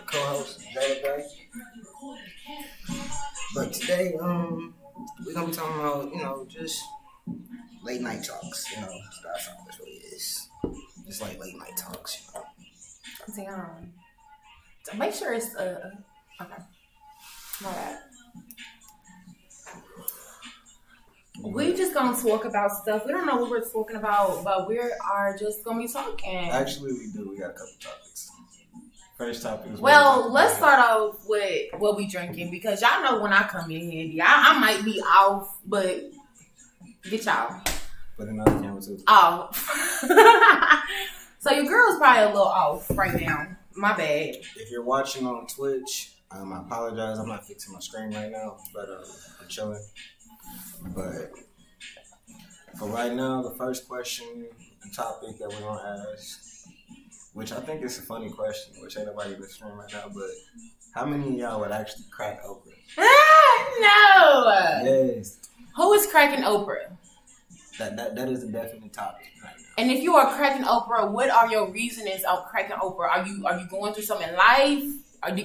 co-host Jada Gray. But today, we're gonna be talking about, just late night talks. That's all this really is. Just like late night talks. Damn. So make sure it's okay. My bad. We just gonna talk about stuff. We don't know what we're talking about, but we are just gonna be talking. Actually, we do. We got a couple topics. First topic is let's start off with what we drinking because y'all know when I come in handy, I might be off, but get y'all. Put another camera too. Off. So your girl's probably a little off right now. My bad. If you're watching on Twitch, I apologize. I'm not fixing my screen right now, but I'm chilling. But for right now, the first question and topic that we're gonna ask, which I think is a funny question, which ain't nobody listening right now, but how many of y'all would actually crack Oprah? No. Yes. Who is cracking Oprah? That is a definite topic right now. And if you are cracking Oprah, what are your reasonings of cracking Oprah? Are you going through something in life?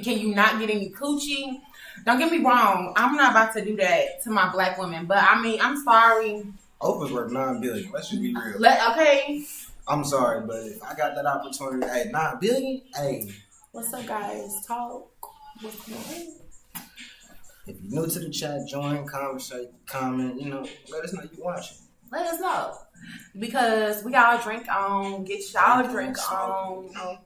Can you not get any coochie? Don't get me wrong. I'm not about to do that to my black women. But, I'm sorry. Oprah's worth $9 billion. Let's just be real. Okay. I'm sorry, but if I got that opportunity, hey, $9 billion, hey. What's up, guys? Talk. What's going on? If you're new to the chat, join, conversate, comment, let us know you watching. Let us know. Because we got our drink on. Get y'all a drink on.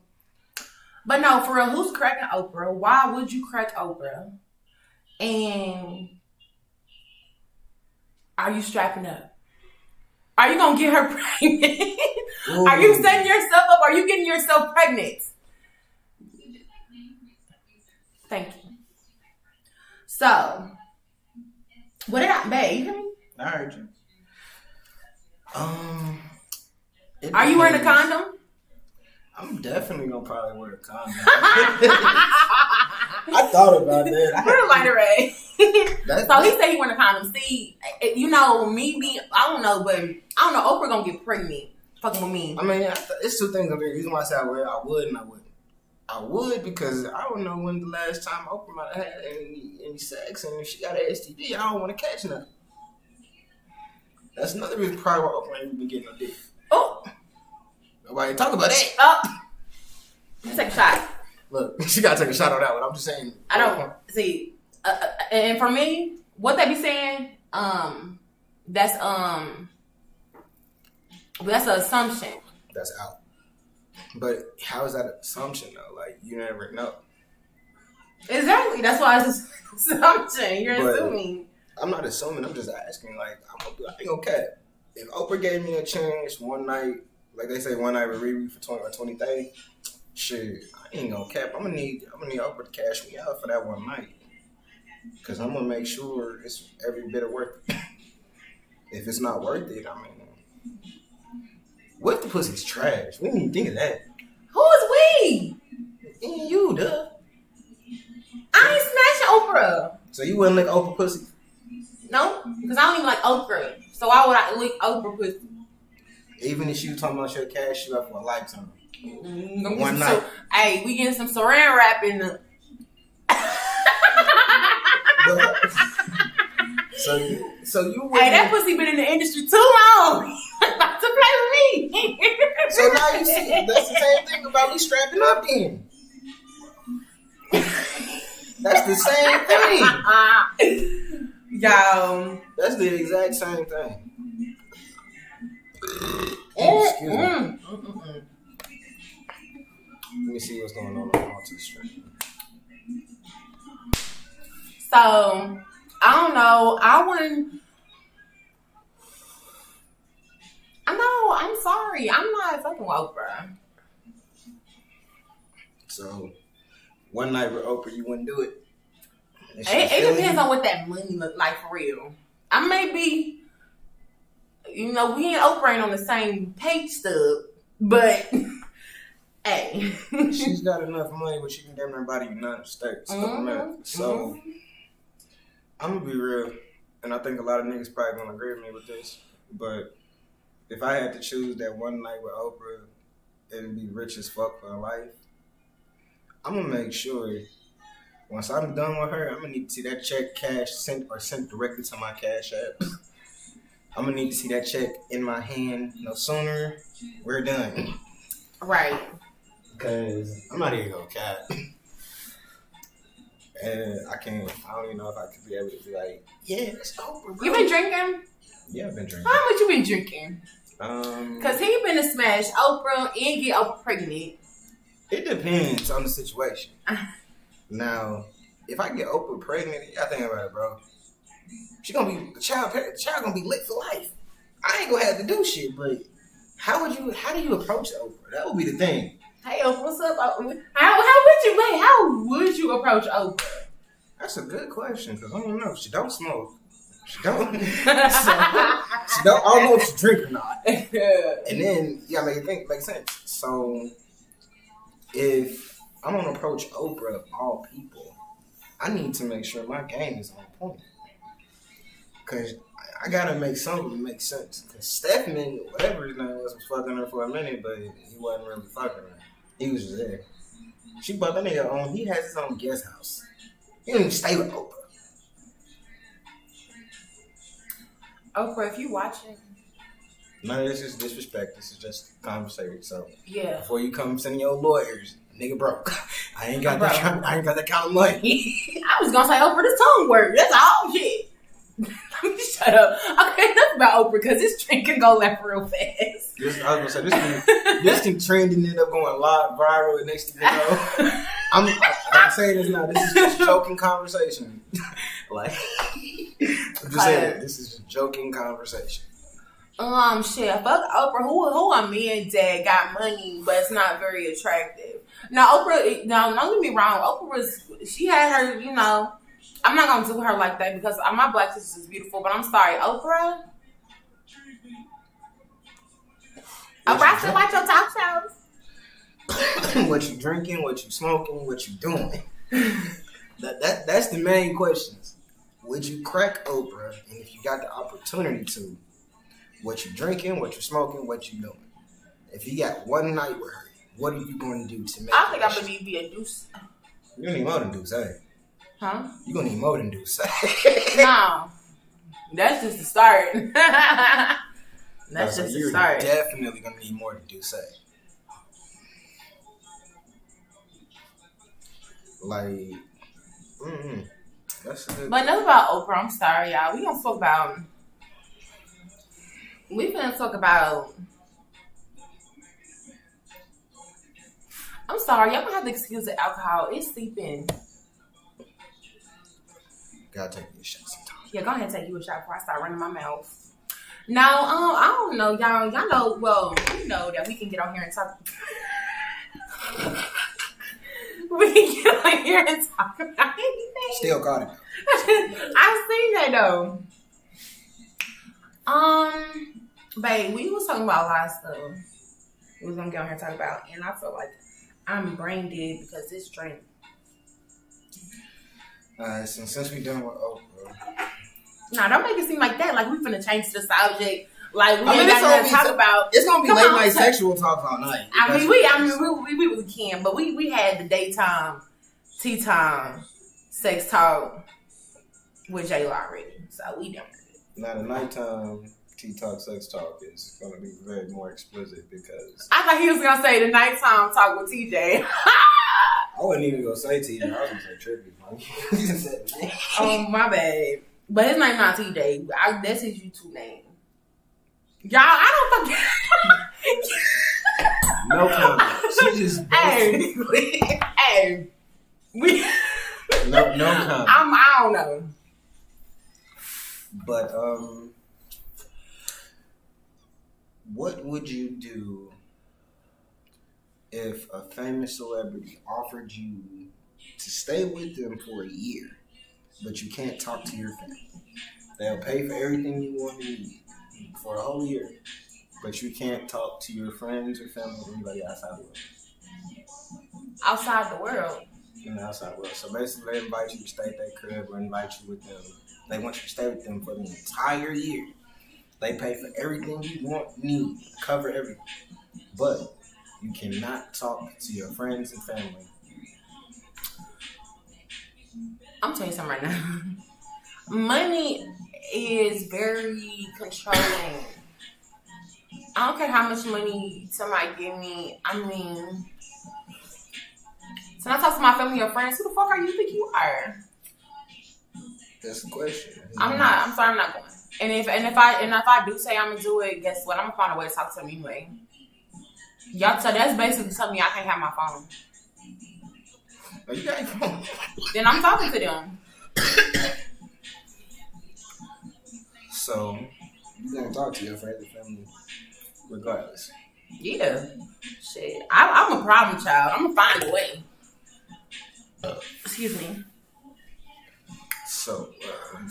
But no, for real, who's cracking Oprah? Why would you crack Oprah? And are you strapping up? Are you going to get her pregnant? Ooh. Are you setting yourself up? Are you getting yourself pregnant? Thank you. So, what did babe, you hear me? I heard you. Are you wearing a condom? I'm definitely gonna probably wear a condom. I thought about that. Put a lighter ray. So he said he wearing a condom. See, I don't know, but Oprah gonna get pregnant fucking with me. It's two things. The reason why I say I would and I wouldn't. I would because I don't know when the last time Oprah might have had any sex, and if she got an STD, I don't want to catch nothing. That's another reason probably why Oprah ain't been getting no dick. Oh. Nobody talk about that. Oh. Let's take a shot. Look, she got to take a shot on that one. I'm just saying. I don't see. And for me, what they be saying, that's an assumption. That's out. But how is that an assumption though? Like you never know. Exactly. That's why it's an assumption. You're assuming. I'm not assuming. I'm just asking. Like I ain't gonna cap. If Oprah gave me a chance one night, like they say, one night with Riri for 20 or 2030, shit, I ain't gonna cap. I'm gonna need Oprah to cash me out for that one night, cause I'm gonna make sure it's every bit of worth it. If it's not worth it, what if the pussy's trash? We didn't even think of that. Who is we? Me and you, duh. I ain't smashing Oprah. So you wouldn't lick Oprah pussy? No, because I don't even like okra. So why would I lick Oprah pussy? Even if she was talking about she'll cash you out for a lifetime. One night. Hey, we getting some saran wrap in the... So you Hey, that pussy been in the industry too long. Not to play with me. So now you see, that's the same thing about me strapping up then. That's the same thing. Yo. That's the exact same thing. Excuse me. Let me see what's going on the stream. So, I don't know. I'm sorry. I'm not fucking with Oprah. So, one night with Oprah, you wouldn't do it? It depends on what that money look like for real. I may be, we and Oprah ain't on the same page stub, but hey. She's got enough money where she can damn near buy the United States of America. So, I'm going to be real, and I think a lot of niggas probably going to agree with me with this, but if I had to choose that one night with Oprah and be rich as fuck for life, I'm gonna make sure once I'm done with her, I'm gonna need to see that check sent directly to my Cash App. I'm gonna need to see that check in my hand no sooner. We're done. Right. Because I'm not even gonna cap. And I don't even know if I could be able to be like, yeah, it's over, bro. You been drinking? Yeah, I've been drinking. How much you been drinking? Because he been to smash Oprah and get Oprah pregnant. It depends on the situation. Now, if I get Oprah pregnant, you gotta think about it, bro. She gonna be the child gonna be lit for life. I ain't gonna have to do shit, but how do you approach Oprah? That would be the thing. Hey Oprah, what's up? How would you approach Oprah? That's a good question because I don't know. She don't smoke. She don't. I don't know if she drink or not. And then you gotta make sense. So if I'm gonna approach Oprah of all people, I need to make sure my game is on point. Cause I gotta make something make sense. Cause Stepman, whatever his name was fucking her for a minute, but he wasn't really fucking her. He was just there. She bought that nigga on. He has his own guest house. He didn't even stay with Oprah. Oprah, if you watching. None of this is disrespect. This is just conversation. So yeah. Before you come sending your lawyers, nigga broke. I ain't got that kind of money. I was gonna say Oprah, this tongue work. That's all shit. Let me shut up. Okay, enough about Oprah because this train can go left real fast. I was gonna say this can trend and end up going live viral and next thing you know. I'm saying this now. This is just joking conversation. Like I'm just saying this is just joking conversation. Shit. Fuck Oprah. Who a man dad got money, but it's not very attractive. Now Oprah. Now don't get me wrong. Oprah she had her. You know. I'm not gonna do her like that because my black sister is beautiful, but I'm sorry, Oprah. Oprah, still watch your talk shows. What you drinking? What you smoking? What you doing? That's the main questions. Would you crack Oprah? And if you got the opportunity to, what you drinking? What you smoking? What you doing? If you got one night with her, what are you going to do to make? I think I'm gonna be a deuce. You need more than deuce, eh? Huh? You're going to need more than Deuce. No. That's just the start. That's just the start. You're definitely going to need more than Deuce. Like, that's a good. But enough about Oprah. I'm sorry, y'all. We gonna talk about. I'm sorry, y'all gonna have to excuse the alcohol. It's sleeping. Gotta take me a shot sometime. Yeah, go ahead and take you a shot before I start running my mouth. Now, I don't know, y'all. Y'all know, well, you know that we can get on here and talk. We can get on here and talk about anything. Still got it. I seen that though. Babe, we was talking about a lot of stuff. We was gonna get on here and talk about, and I feel like I'm brain dead because this drink. Alright, so since we done with Oprah. Nah, don't make it seem like that. Like we finna change the subject. Like we ain't got nothing to talk about. It's gonna be late night sexual talk all night. We can, but we had the daytime, tea time, sex talk with J-Lo already, so we done. Now the nighttime tea talk, sex talk is gonna be very more explicit because I thought he was gonna say the nighttime talk with TJ. I wasn't even gonna say TJ. I was gonna say Trippy. Oh my bad, but his name's not TJ. That's his YouTube name. Y'all, I don't fucking. No comment. She just. Hey, we. No comment. I don't know. But what would you do if a famous celebrity offered you to stay with them for a year, but you can't talk to your family? They'll pay for everything you want to need for a whole year, but you can't talk to your friends or family or anybody outside the world. Outside the world? In the outside world. So basically, they invite you to stay at their crib or invite you with them. They want you to stay with them for the entire year. They pay for everything you need, cover everything. But you cannot talk to your friends and family I'm telling you something right now. Money is very controlling. I don't care how much money somebody give me. I mean, so when I talk to my family or friends, who the fuck are you think you are? That's the question. I'm not. I'm sorry, I'm not going. And if I do say I'm gonna do it, guess what? I'm gonna find a way to talk to them anyway. Y'all, so that's basically telling me I can't have my phone. Oh, you got your phone. Then I'm talking to them. So you gonna talk to your friends and family regardless. Yeah. Shit. I'm a problem child. I'm gonna find a way. Excuse me. So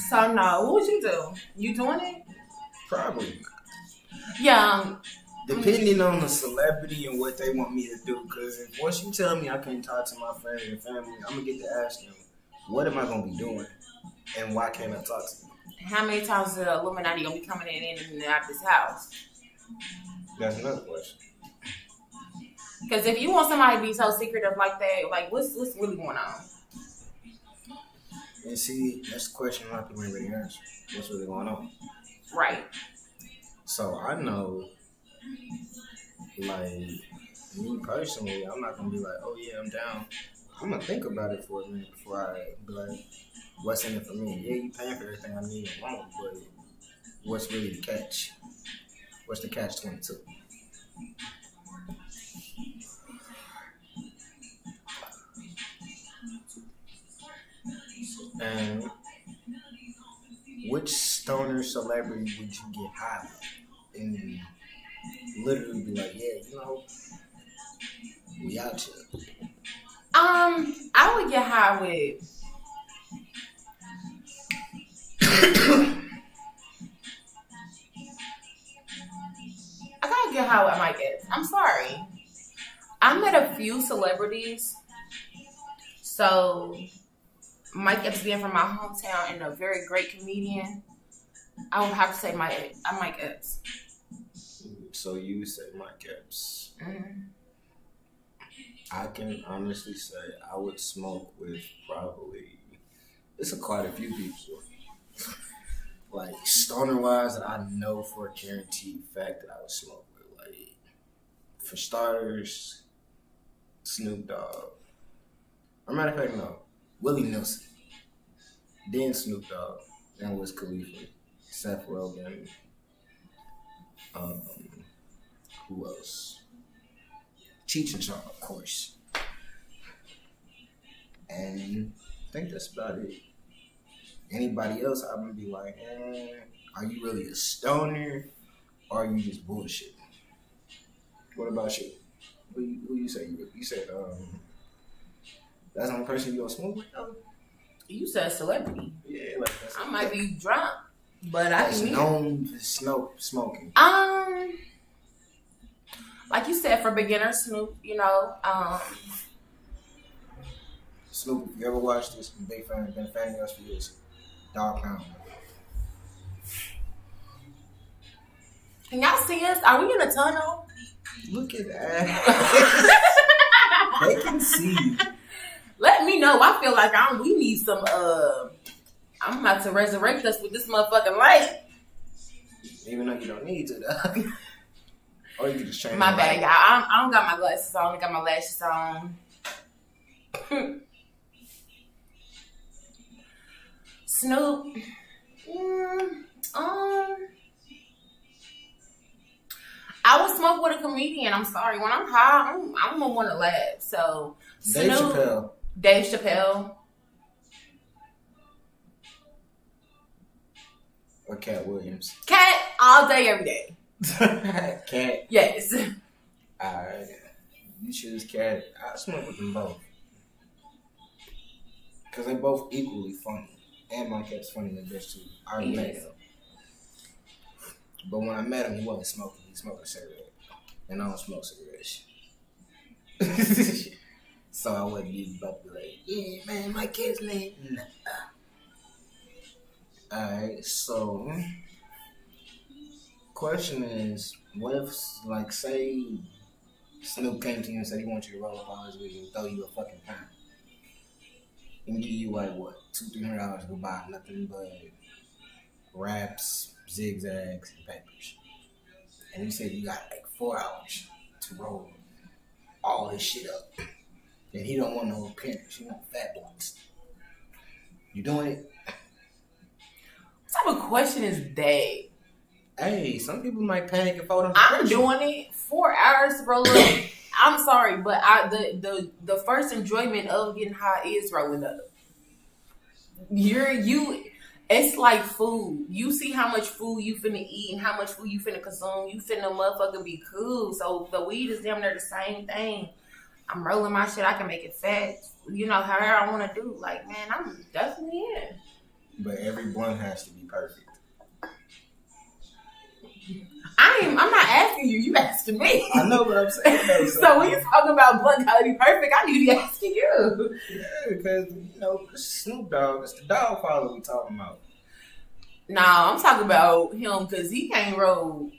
No, what would you do? You doing it? probably. Yeah. Depending on the celebrity and what they want me to do, because if once you tell me I can't talk to my friends and family, I'm gonna get to ask them, what am I gonna be doing, and why can't I talk to them? How many times is the Illuminati gonna be coming in and out of this house? That's another question. Because if you want somebody to be so secretive like that, like what's really going on? And see, that's the question a lot of people ain't really answer. What's really going on? Right. So I know, like, me personally, I'm not gonna be like, oh yeah, I'm down. I'm gonna think about it for a minute before I be like, what's in it for me? Yeah, you paying for everything I need and want, but what's really the catch? What's the catch 22? And which stoner celebrity would you get high with? And literally be like, yeah, you know, we out here. I would get high with I gotta get high with Mike Epps. I'm sorry. I met a few celebrities. So Mike Epps being from my hometown and a very great comedian, I would have to say Mike Epps. So you say Mike Epps. Mm-hmm. I can honestly say I would smoke with probably, it's quite a few people. Like stoner wise that I know for a guaranteed fact that I would smoke with. Like for starters, Snoop Dogg. Or matter of fact, no. Willie Nelson. Then Snoop Dogg. Then Wiz Khalifa. Seth Rogen. Who else? Cheech and Chong, of course. And I think that's about it. Anybody else, I'm gonna be like, are you really a stoner, or are you just bullshit? What about you? Who you say? You said that's the only person you gonna smoke with, though? You said celebrity. Yeah, like that's I might be drunk, but I can meet known for smoking. Like you said, for beginners, Snoop, you know, Snoop, if you ever watched this, been a fan of us for years. Dog Pound. Can y'all see us? Are we in a tunnel? Look at that. They can see you. Let me know. I feel like we need some, I'm about to resurrect us with this motherfucking light. Even though you don't need to, though. Or you can just change My bad, y'all. I don't got my glasses on. I got my lashes on. Snoop. I would smoke with a comedian. I'm sorry. When I'm high, I'm gonna want to laugh. So Snoop, Dave Chappelle. Or Cat Williams. Cat all day, every day. Cat. Yes. Alright. You choose Cat. I smoke with them both. Because they're both equally funny. And my cat's funny in the bitch too. I already met him. But when I met him, he wasn't smoking. He smoked a cigarette. And I don't smoke cigarettes. So I wouldn't be about to be like, yeah, man, my cat's name. Nah. Alright, so question is, what if, like, say Snoop came to you and said he wants you to roll up on his weed and throw you a fucking pound? and give you like what $200-300 to buy nothing but wraps, zigzags, and papers. And you said you got like 4 hours to roll all this shit up. And he don't want no appearance. He want fat blocks. You doing it? What type of question is that? Hey, some people might panic and fold on. I'm doing it 4 hours to roll up. I'm sorry, but the first enjoyment of getting high is rolling up. It's like food. You see how much food you finna eat and how much food you finna consume. You finna motherfucker be cool. So the weed is damn near the same thing. I'm rolling my shit. I can make it fat. You know, however I want to do. Like, man, I'm definitely in. But every blunt has to be perfect. I'm not asking you. You asking me. I know what I'm saying. Though, so when you talking about blunt quality perfect, I need to be asking you. Yeah, because it's Snoop Dogg. It's the dog father we talking about. Nah, I'm talking about him because he can't roll.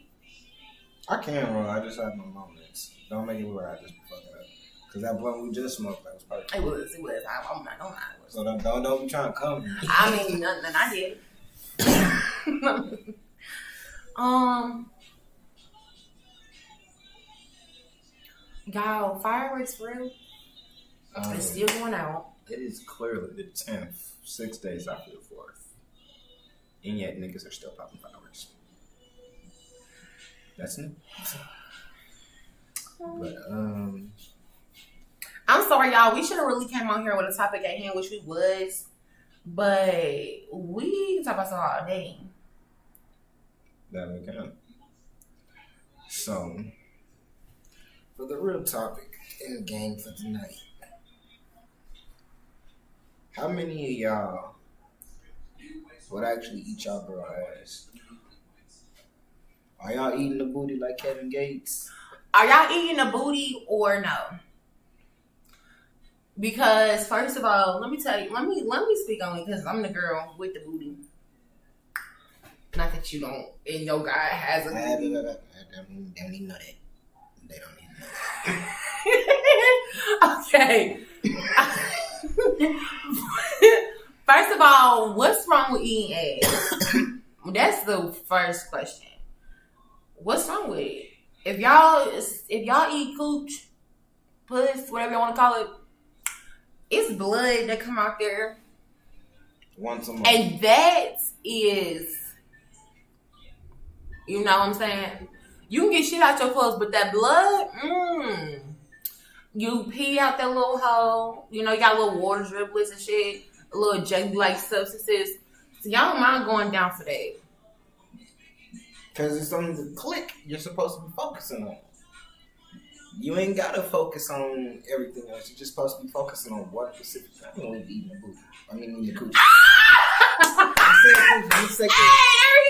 I can roll. I just have my moments. Don't make it where I just be fucking up. Because that blunt we just smoked, that was perfect. It was. I'm not gonna lie. So don't be trying to come. I mean, nothing. I did. Y'all, fireworks for real? It's still going out. It is clearly the 10th, 6 days after the 4th. And yet niggas are still popping fireworks. That's new. But, I'm sorry, y'all. We should have really came on here with a topic at hand, which we was. But we can talk about something all day. That we can. So, for the real topic in the game for tonight, how many of y'all would actually eat y'all girl ass? Are y'all eating the booty like Kevin Gates? Are y'all eating the booty or no? Because first of all, let me tell you, let me speak on it because I'm the girl with the booty. Not that you don't, and your guy has a booty. They don't even know that. They don't even know that. Okay. First of all, what's wrong with eating ass? That's the first question. What's wrong with it? If y'all eat cooch, puss, whatever you want to call it, it's blood that come out there. Once a month. And that is, you know what I'm saying? You can get shit out your clothes, but that blood, you pee out that little hole. You know, you got little water driblets and shit, little jelly-like substances. So y'all don't mind going down for that. Because it's on the click you're supposed to be focusing on. You ain't got to focus on everything else. You're just supposed to be focusing on one specific thing. I don't eating the booty. I mean, in the coochie. Hey, there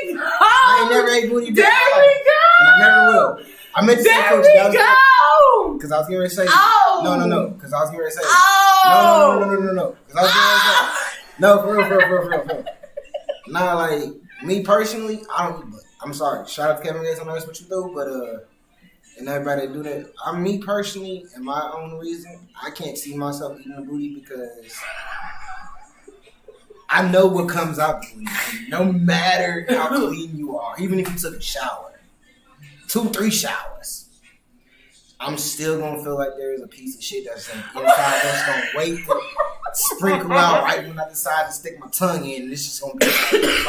we go. I ain't never ate booty. There we go. And I never will. I meant to say There coochie. we go. Because I was getting ready to say. Oh. No. Because I was getting ready to say. Oh. No. Because I was getting ready to say. No, for real. Nah, like, me personally, I don't eat butt. I'm sorry. Shout out to Kevin Gates. I know that's what you do, but, and everybody that do that. Me personally, and my own reason, I can't see myself eating a booty because I know what comes out the booty. No matter how clean you are, even if you took a shower, 2-3 showers, I'm still gonna feel like there's a piece of shit that's inside that's gonna wait to sprinkle out right when I decide to stick my tongue in. And it's just gonna be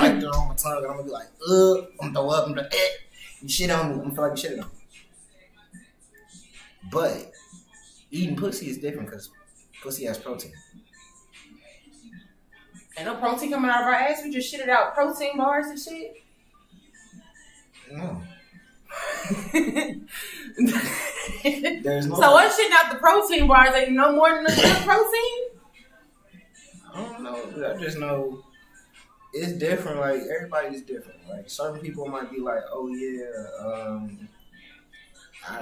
right there on my tongue, and I'm gonna be like, I'm gonna throw up and be like, and shit on me. I'm gonna feel like shit on me. But eating pussy is different because pussy has protein. Ain't no protein coming out of our ass. We just shit it out. Protein bars and shit. No. There's no. So what's shitting out the protein bars? Are you no more than enough protein? I don't know. I just know it's different. Like, everybody's different. Like, certain people might be like, oh yeah,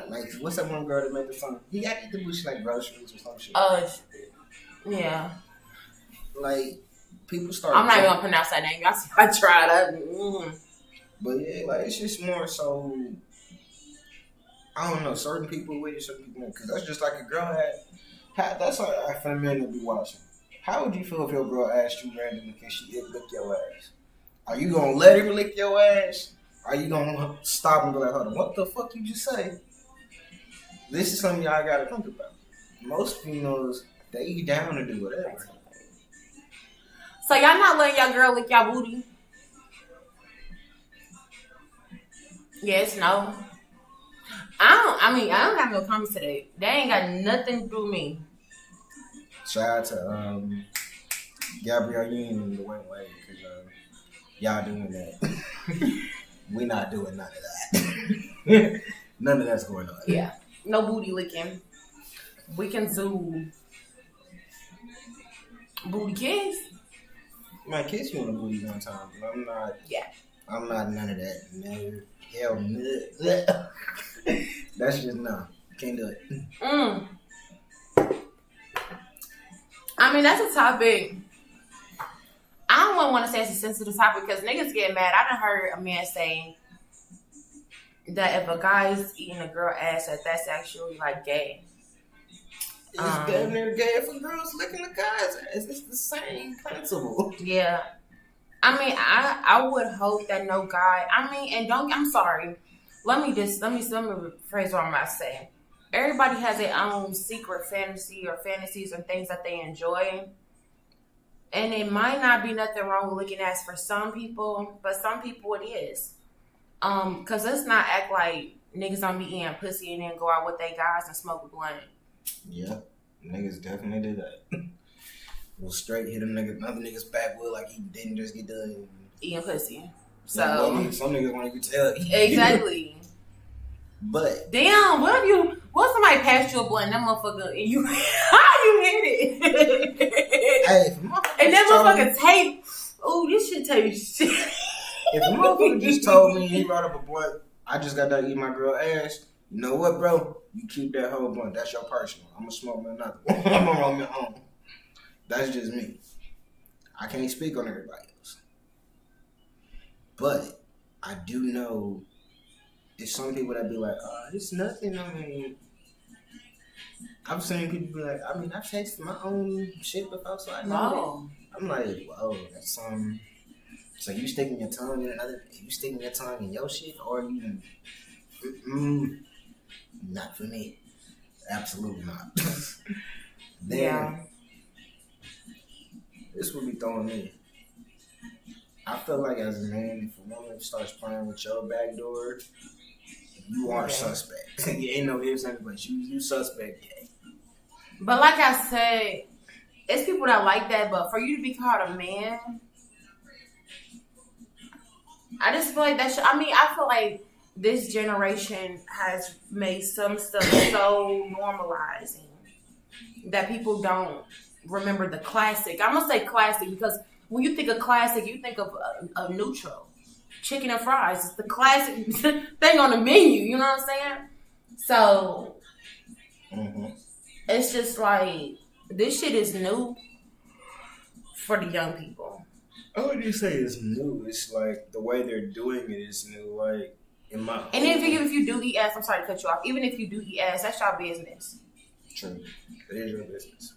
like, what's that one girl that made the song? He got to eat the bush like groceries or some shit. Yeah. Like, people start. I'm not even gonna pronounce that name. I tried it. But yeah, like, it's just more so. I don't know. Certain people with it, certain people because that's just like a girl had. That's like a men to be watching. How would you feel if your girl asked you randomly, can she lick your ass? Are you gonna let her lick your ass? Are you gonna stop and be like, hold on, what the fuck you just say? This is something y'all gotta think about. Most females, they down to do whatever. So y'all not letting y'all girl lick y'all booty? Yes, no. I don't have no comments today. They ain't got nothing to do with me. Shout out to Gabrielle Union and Dwayne Wade, because y'all doing that. We not doing none of that. None of that's going on. Yeah. No booty licking. We can do booty kiss. My kiss you on the booty one time, but I'm not. Yeah. I'm not none of that. No. Hell no. That's just no. Can't do it. I mean, that's a topic. I don't want to say it's a sensitive topic because niggas get mad. I done heard a man say that if a guy's eating a girl ass, that's actually like gay. It's damn near gay if a girl's licking a guy's ass. It's the same principle. Yeah. I mean, I would hope that no guy. I mean, and I'm sorry. Let me rephrase what I'm about to say. Everybody has their own secret fantasy or fantasies or things that they enjoy. And it might not be nothing wrong with licking ass for some people, but some people it is. Cause let's not act like niggas don't be eating pussy and then go out with their guys and smoke a blunt. Yeah, niggas definitely do that. We'll straight hit another nigga's backwood like he didn't just get done eating pussy. So yeah, some niggas won't even tell you. Exactly. But damn, what somebody passed you a blunt, that motherfucker, and you how you hit it? Hey, and that motherfucker tape. Oh, this shit taste shit. If a motherfucker just told me he brought up a blunt, I just got done eating my girl ass. You know what, bro? You keep that whole blunt. That's your personal. I'm gonna smoke me another one. I'm gonna roll my own. That's just me. I can't speak on everybody else. But I do know there's some people that be like, it's nothing. I mean, I've seen people be like, I mean, I've tasted my own shit before, so I know. I'm like, whoa, that's so you sticking your tongue in your shit, or you? Not for me. Absolutely not. Then, yeah. This would be throwing me. I feel like as a man, if a woman starts playing with your back door, you are suspect. You ain't no ifs, but you suspect. Yeah. But like I said, it's people that like that. But for you to be called a man, I just feel like that. I feel like this generation has made some stuff so normalizing that people don't remember the classic. I'm gonna say classic because when you think of classic, you think of a neutral. Chicken and fries. It's the classic thing on the menu. You know what I'm saying? So It's just like this shit is new for the young people. I wouldn't just say it's new. It's like the way they're doing it is new. Like in my and if you do eat ass, I'm sorry to cut you off. Even if you do eat ass, that's your business. True, it is your business.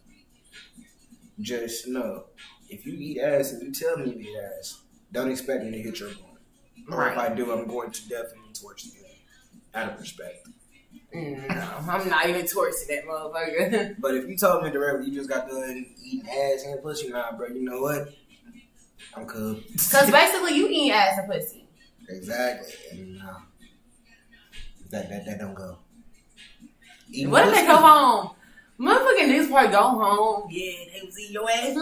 Just know if you eat ass and you tell me you eat ass, don't expect me to hit your point. Or if I do, I'm going to definitely torch you out of respect. No, I'm not even torching that motherfucker. But if you told me directly you just got done eating ass and pussy, nah, bro, you know what? I'm cool. Because basically you eat ass and pussy. Exactly. And that don't go. What if they go home? Motherfucking niggas probably go home. Yeah, they was eating your ass and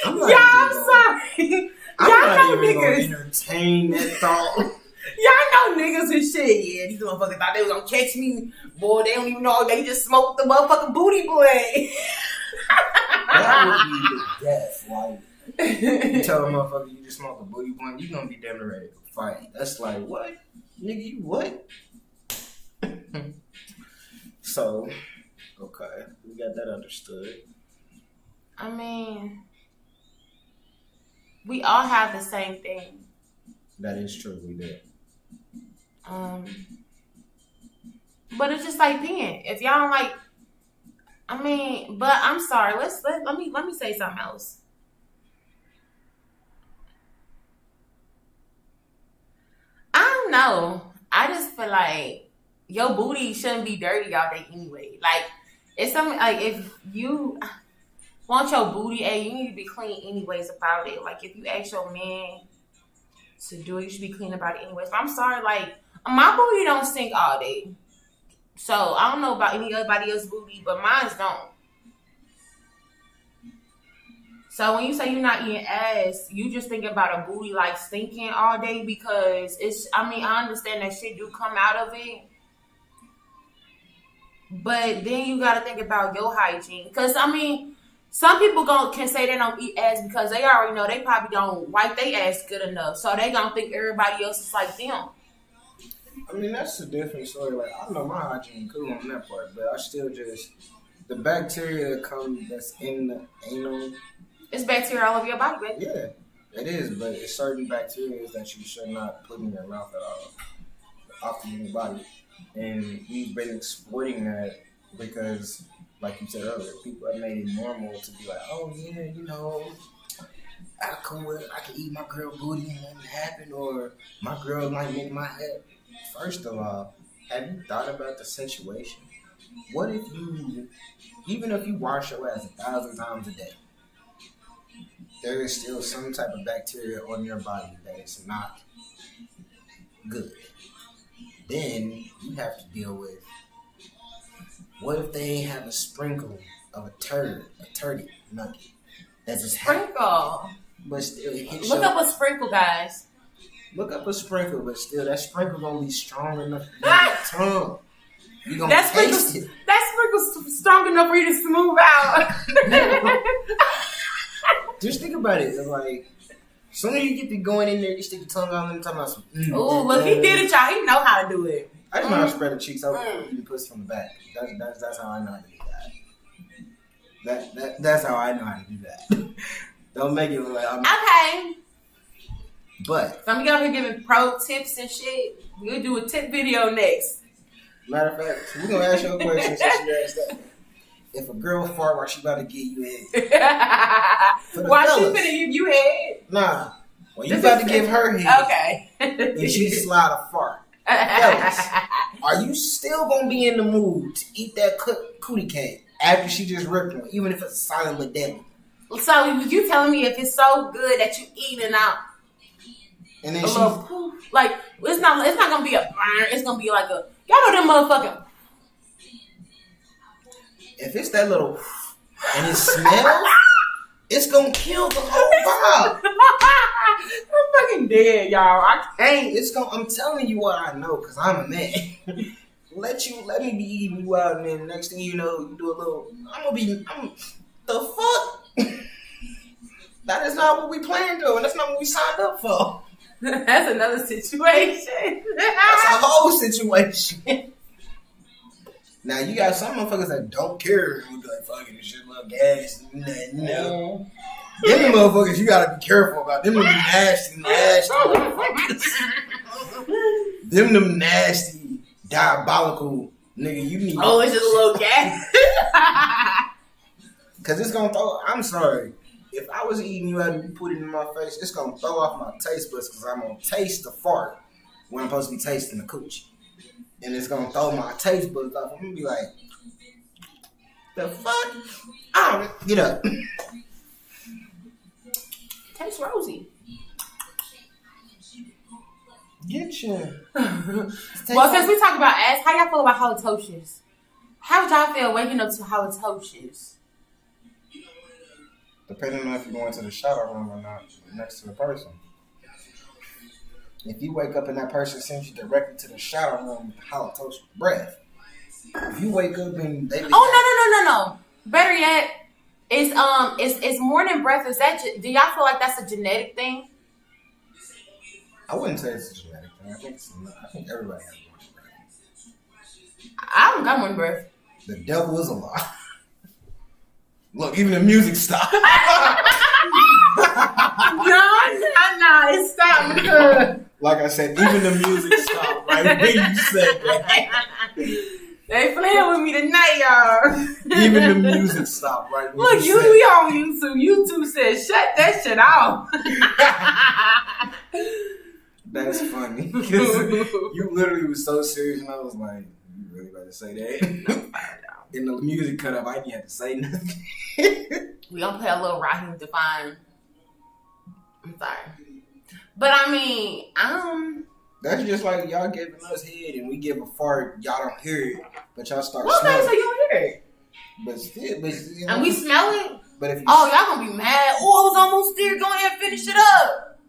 I'm sorry. I'm not even gonna entertain that thought. Y'all know niggas and shit. Yeah, these motherfuckers thought they was gonna catch me. Boy, they don't even know they just smoked the motherfucking booty blade. That would be the death. Like, you tell a motherfucker you just smoked a booty blunt, you gonna be damn ready to fight. That's like, what? Nigga, you what? So, okay. We got that understood. I mean, we all have the same thing. That is true, we do. But it's just like peeing. If y'all don't like I mean, but I'm sorry. Let me say something else. I don't know. I just feel like your booty shouldn't be dirty all day anyway. Like, it's something like if you want your booty, you need to be clean anyways about it. Like, if you ask your man to do it, you should be clean about it anyways. But I'm sorry, like, my booty don't stink all day. So, I don't know about anybody else's booty, but mine don't. So, when you say you're not eating ass, you just thinking about a booty, like, stinking all day because I understand that shit do come out of it. But then you got to think about your hygiene. Because, some people can say they don't eat ass because they already know they probably don't wipe their ass good enough. So, they going to think everybody else is like them. That's a different story. Like, I know my hygiene cool on that part, but I still just, the bacteria that's in the anal. It's bacteria all over your body, baby. Yeah, it is, but it's certain bacteria that you should not put in your mouth at all, often in your body. And we've been exploiting that because, like you said earlier, people have made it normal to be like, oh yeah, I can eat my girl booty and nothing happen, or my girl might make my head. First of all, have you thought about the situation? What if even if you wash your ass 1,000 times a day, there is still some type of bacteria on your body that is not good. Then you have to deal with, what if they have a sprinkle of a turdy nugget? That's just sprinkle. But still, look up a sprinkle, guys. Look up a sprinkle, but still, that sprinkle gonna be strong enough to your tongue. You gonna taste it. That sprinkle's strong enough for you to smooth out. Just think about it. It's like, as soon as you get to going in there, you stick your tongue out and talking about some. Oh, look, he did it, y'all. He know how to do it. I just know how to spread the cheeks out and pussy from the back. That's how I know how to do that. That's how I know how to do that. Don't make it look like I'm okay. But some of y'all here giving pro tips and shit. We'll do a tip video next. Matter of fact, we're gonna ask you a question since you asked that. If a girl fart while she about to give you head, why she finna give you head? Nah, when you about to give her head, okay, and she slide a fart, fellas, are you still gonna be in the mood to eat that cootie cake after she just ripped one, even if it's a silent deadly? So you telling me if it's so good that you eating out, and then little poof, like it's not gonna be a burn. It's gonna be like a y'all know them motherfucking. If it's that little and it smells, it's gonna kill the whole vibe. I'm fucking dead, y'all. I can't. I'm telling you what I know because I'm a man. Let me be eating you out, and then the next thing you know, you do a little. The fuck. That is not what we planned to, and that's not what we signed up for. That's another situation. That's a whole situation. Now, you got some motherfuckers that don't care who be like, fucking, it's just a little gas. No. Them motherfuckers you gotta be careful about. Them nasty motherfuckers. Them nasty, diabolical nigga. You need. Oh, it's just a little gas. Cause it's gonna throw. I'm sorry. If I was eating you out and you put it in my face, it's gonna throw off my taste buds because I'm gonna taste the fart when I'm supposed to be tasting the coochie. And it's gonna throw my taste buds off. I'm gonna be like, the fuck? Get up. Tastes rosy. Get you. Well, since we talk about ass, how y'all feel about halitosis? How would y'all feel waking up to halitosis? Depending on if you're going to the shower room or not, next to the person. If you wake up and that person sends you directly to the shower room with halitosis breath, if you wake up and they no. Better yet, it's morning breath. Is that do y'all feel like that's a genetic thing? I wouldn't say it's a genetic thing. I think everybody has morning breath. I don't got morning breath. The devil is a lie. Look, even the music stopped. No, it stopped. Like I said, even the music stopped right when you said that. They playing with me tonight, y'all. Even the music stopped right when Look, we on YouTube. YouTube said, shut that shit off. That's funny. Because you literally was so serious, and I was like, you really about to say that? And the music cut up, I didn't have to say nothing. We gonna play a little Raheem Define. I'm sorry. But I mean, That's just like y'all giving us head and we give a fart, y'all don't hear it, but y'all start what smelling. so you don't hear it? But still, you know, And we smell it? But if you Oh, y'all gonna be mad. Oh, it was almost there. Go ahead and finish it up.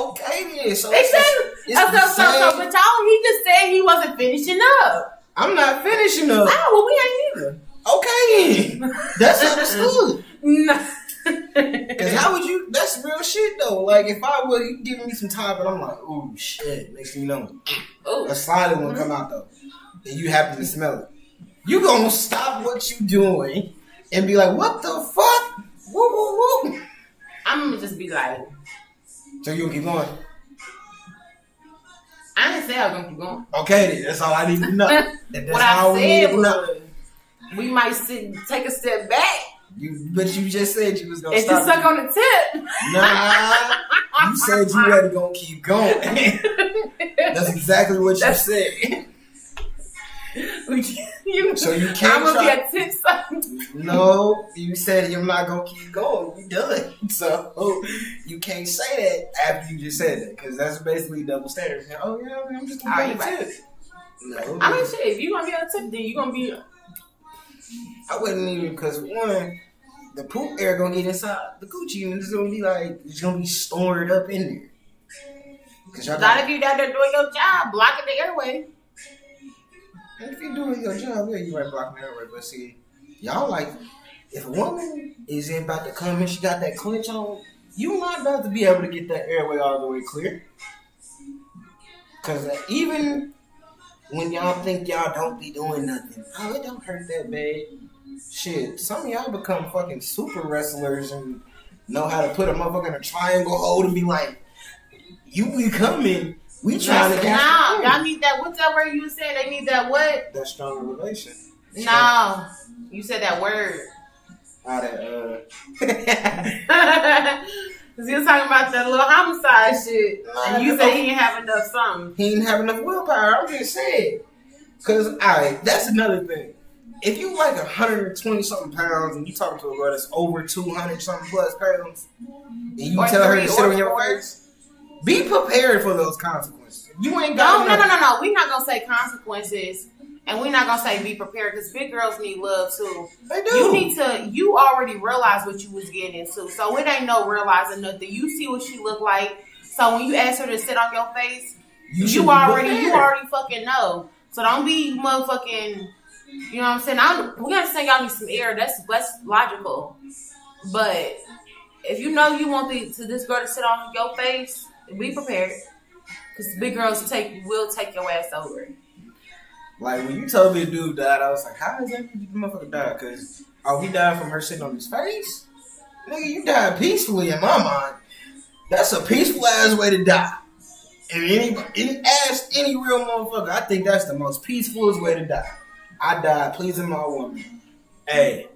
okay then. So They said, it's but y'all, he just said he wasn't finishing up. I'm not finishing up. Ah, well, we ain't either. Okay then. That's understood. No. Cause how would you? That's real shit though. Like if I would, you giving me some time, but I'm like, oh shit. Next thing you know, a silent one come out though, and you happen to smell it. You gonna stop what you doing and be like, what the fuck? Woo woo woo. I'm gonna just be like, so you gonna keep going? I didn't say I was gonna keep going. Okay, then that's all I need to know. That's What all I we need said to know. was, we might take a step back. But you just said you was gonna and stop. just suck on the tip. Nah, you said you had to go keep going. That's exactly what you said. So you can't. I'm gonna be a tip sucker. No, you said you're not gonna keep going. We done. So you can't say that after you just said that because that's basically double standard. Oh yeah, I'm just gonna be a tip. No, I mean, shit. If you gonna be a tip, then you gonna be. I wouldn't even because one, the poop air gonna get inside the Gucci and it's gonna be like it's gonna be stored up in there. Cause y'all gotta be out there doing your job, blocking the airway. And if you're doing your job, yeah, you right blocking the airway. But see, y'all like if a woman is about to come and she got that clench on, you not about to be able to get that airway all the way clear. Cause even when y'all think y'all don't be doing nothing, oh, it don't hurt that bad. Shit, some of y'all become fucking super wrestlers and know how to put a motherfucker in a triangle hold and be like, you be coming, we trying to get Nah, y'all need that, what's that word you was saying? They need that what? that stronger relation. No, you said that word. Because you was talking about that little homicide shit. And you said he didn't have enough something. He didn't have enough willpower, I'm just saying. Because, alright, that's another thing. If you like 120 something pounds and you talking to a girl that's over 200 something plus pounds, and you tell her to sit on your face, be prepared for those consequences. You ain't got No. We're not gonna say consequences, and we're not gonna say be prepared because big girls need love too. They do. You already realized what you was getting into, so it ain't no realizing nothing. You see what she look like, so when you ask her to sit on your face, you already fucking know. So don't be motherfucking. You know what I'm saying? We understand y'all need some air. That's logical. But if you know you want this girl to sit on your face, be prepared. Because big girls will take your ass over. Like, when you told me the dude died, I was like, how is that motherfucker died? Because, he died from her sitting on his face? Nigga, you died peacefully in my mind. That's a peaceful ass way to die. And ask any real motherfucker, I think that's the most peacefulest way to die. I died pleasing my woman. Hey,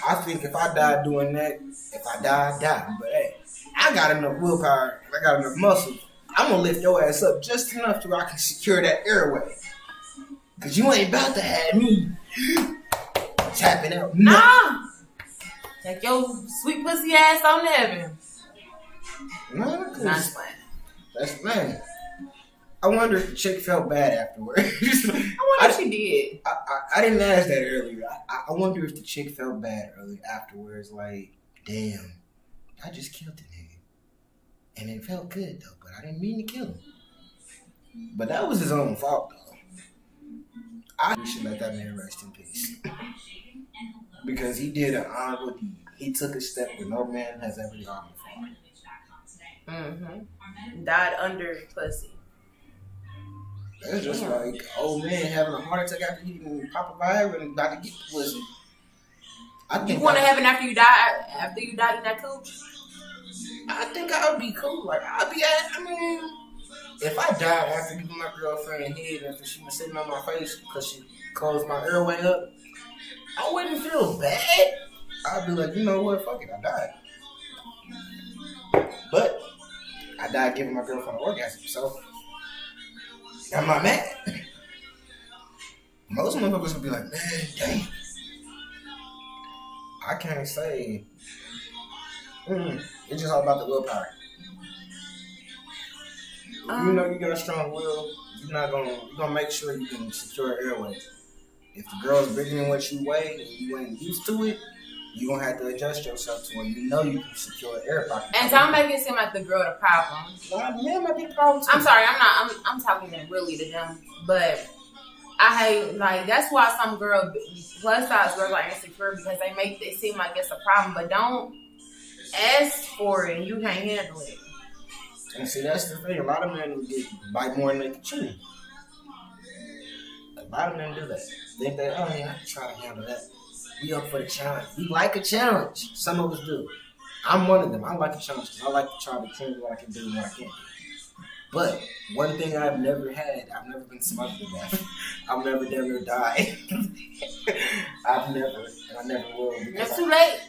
I think if I died doing that, if I die, I die. But hey, I got enough willpower. I got enough muscle. I'm going to lift your ass up just enough to where I can secure that airway. Because you ain't about to have me tapping out. Nah. Take your sweet pussy ass on heaven. No, That's fine. That's man. I wonder if the chick felt bad afterwards. I wonder if she did. I didn't ask that earlier. I wonder if the chick felt bad afterwards. Like, damn, I just killed the nigga. And it felt good, though. But I didn't mean to kill him. But that was his own fault, though. I should let that man rest in peace. Because he did an honorable deed. He took a step that no man has ever gone before. Mm-hmm. Died under pussy. That's just like old man having a heart attack after he didn't pop a Viagra and about to get the pussy. You want to heaven after you die? After you died in that cooch? I think I would be cool. Like I'd be. I mean, if I died after giving my girlfriend head after she was sitting on my face because she closed my airway up, I wouldn't feel bad. I'd be like, you know what, fuck it, I died. But I died giving my girlfriend an orgasm, so I'm not mad. Most motherfuckers would be like, man, damn. I can't say. It's just all about the willpower. You know you got a strong will. You're gonna make sure you can secure airway. If the girl's bigger than what you weigh and you ain't used to it, you're gonna have to adjust yourself to it. You know you can secure air pocket. And don't make it seem like the girl the problem. Man, might be the problem too. I'm sorry, I'm talking really to them, but I hate, like, that's why some plus size girls are insecure, because they make it seem like it's a problem, but don't ask for it and you can't handle it. And see, that's the thing. A lot of men bite more than they can chew. A lot of men do that. Think that, oh yeah, I can try to handle that. We up for the challenge. We like a challenge. Some of us do. I'm one of them. I like a challenge because I like to try to prove what I can do and what I can't do. But one thing I've never been smothered to death. I've never damn near died. I've never, and I never will. It's too late.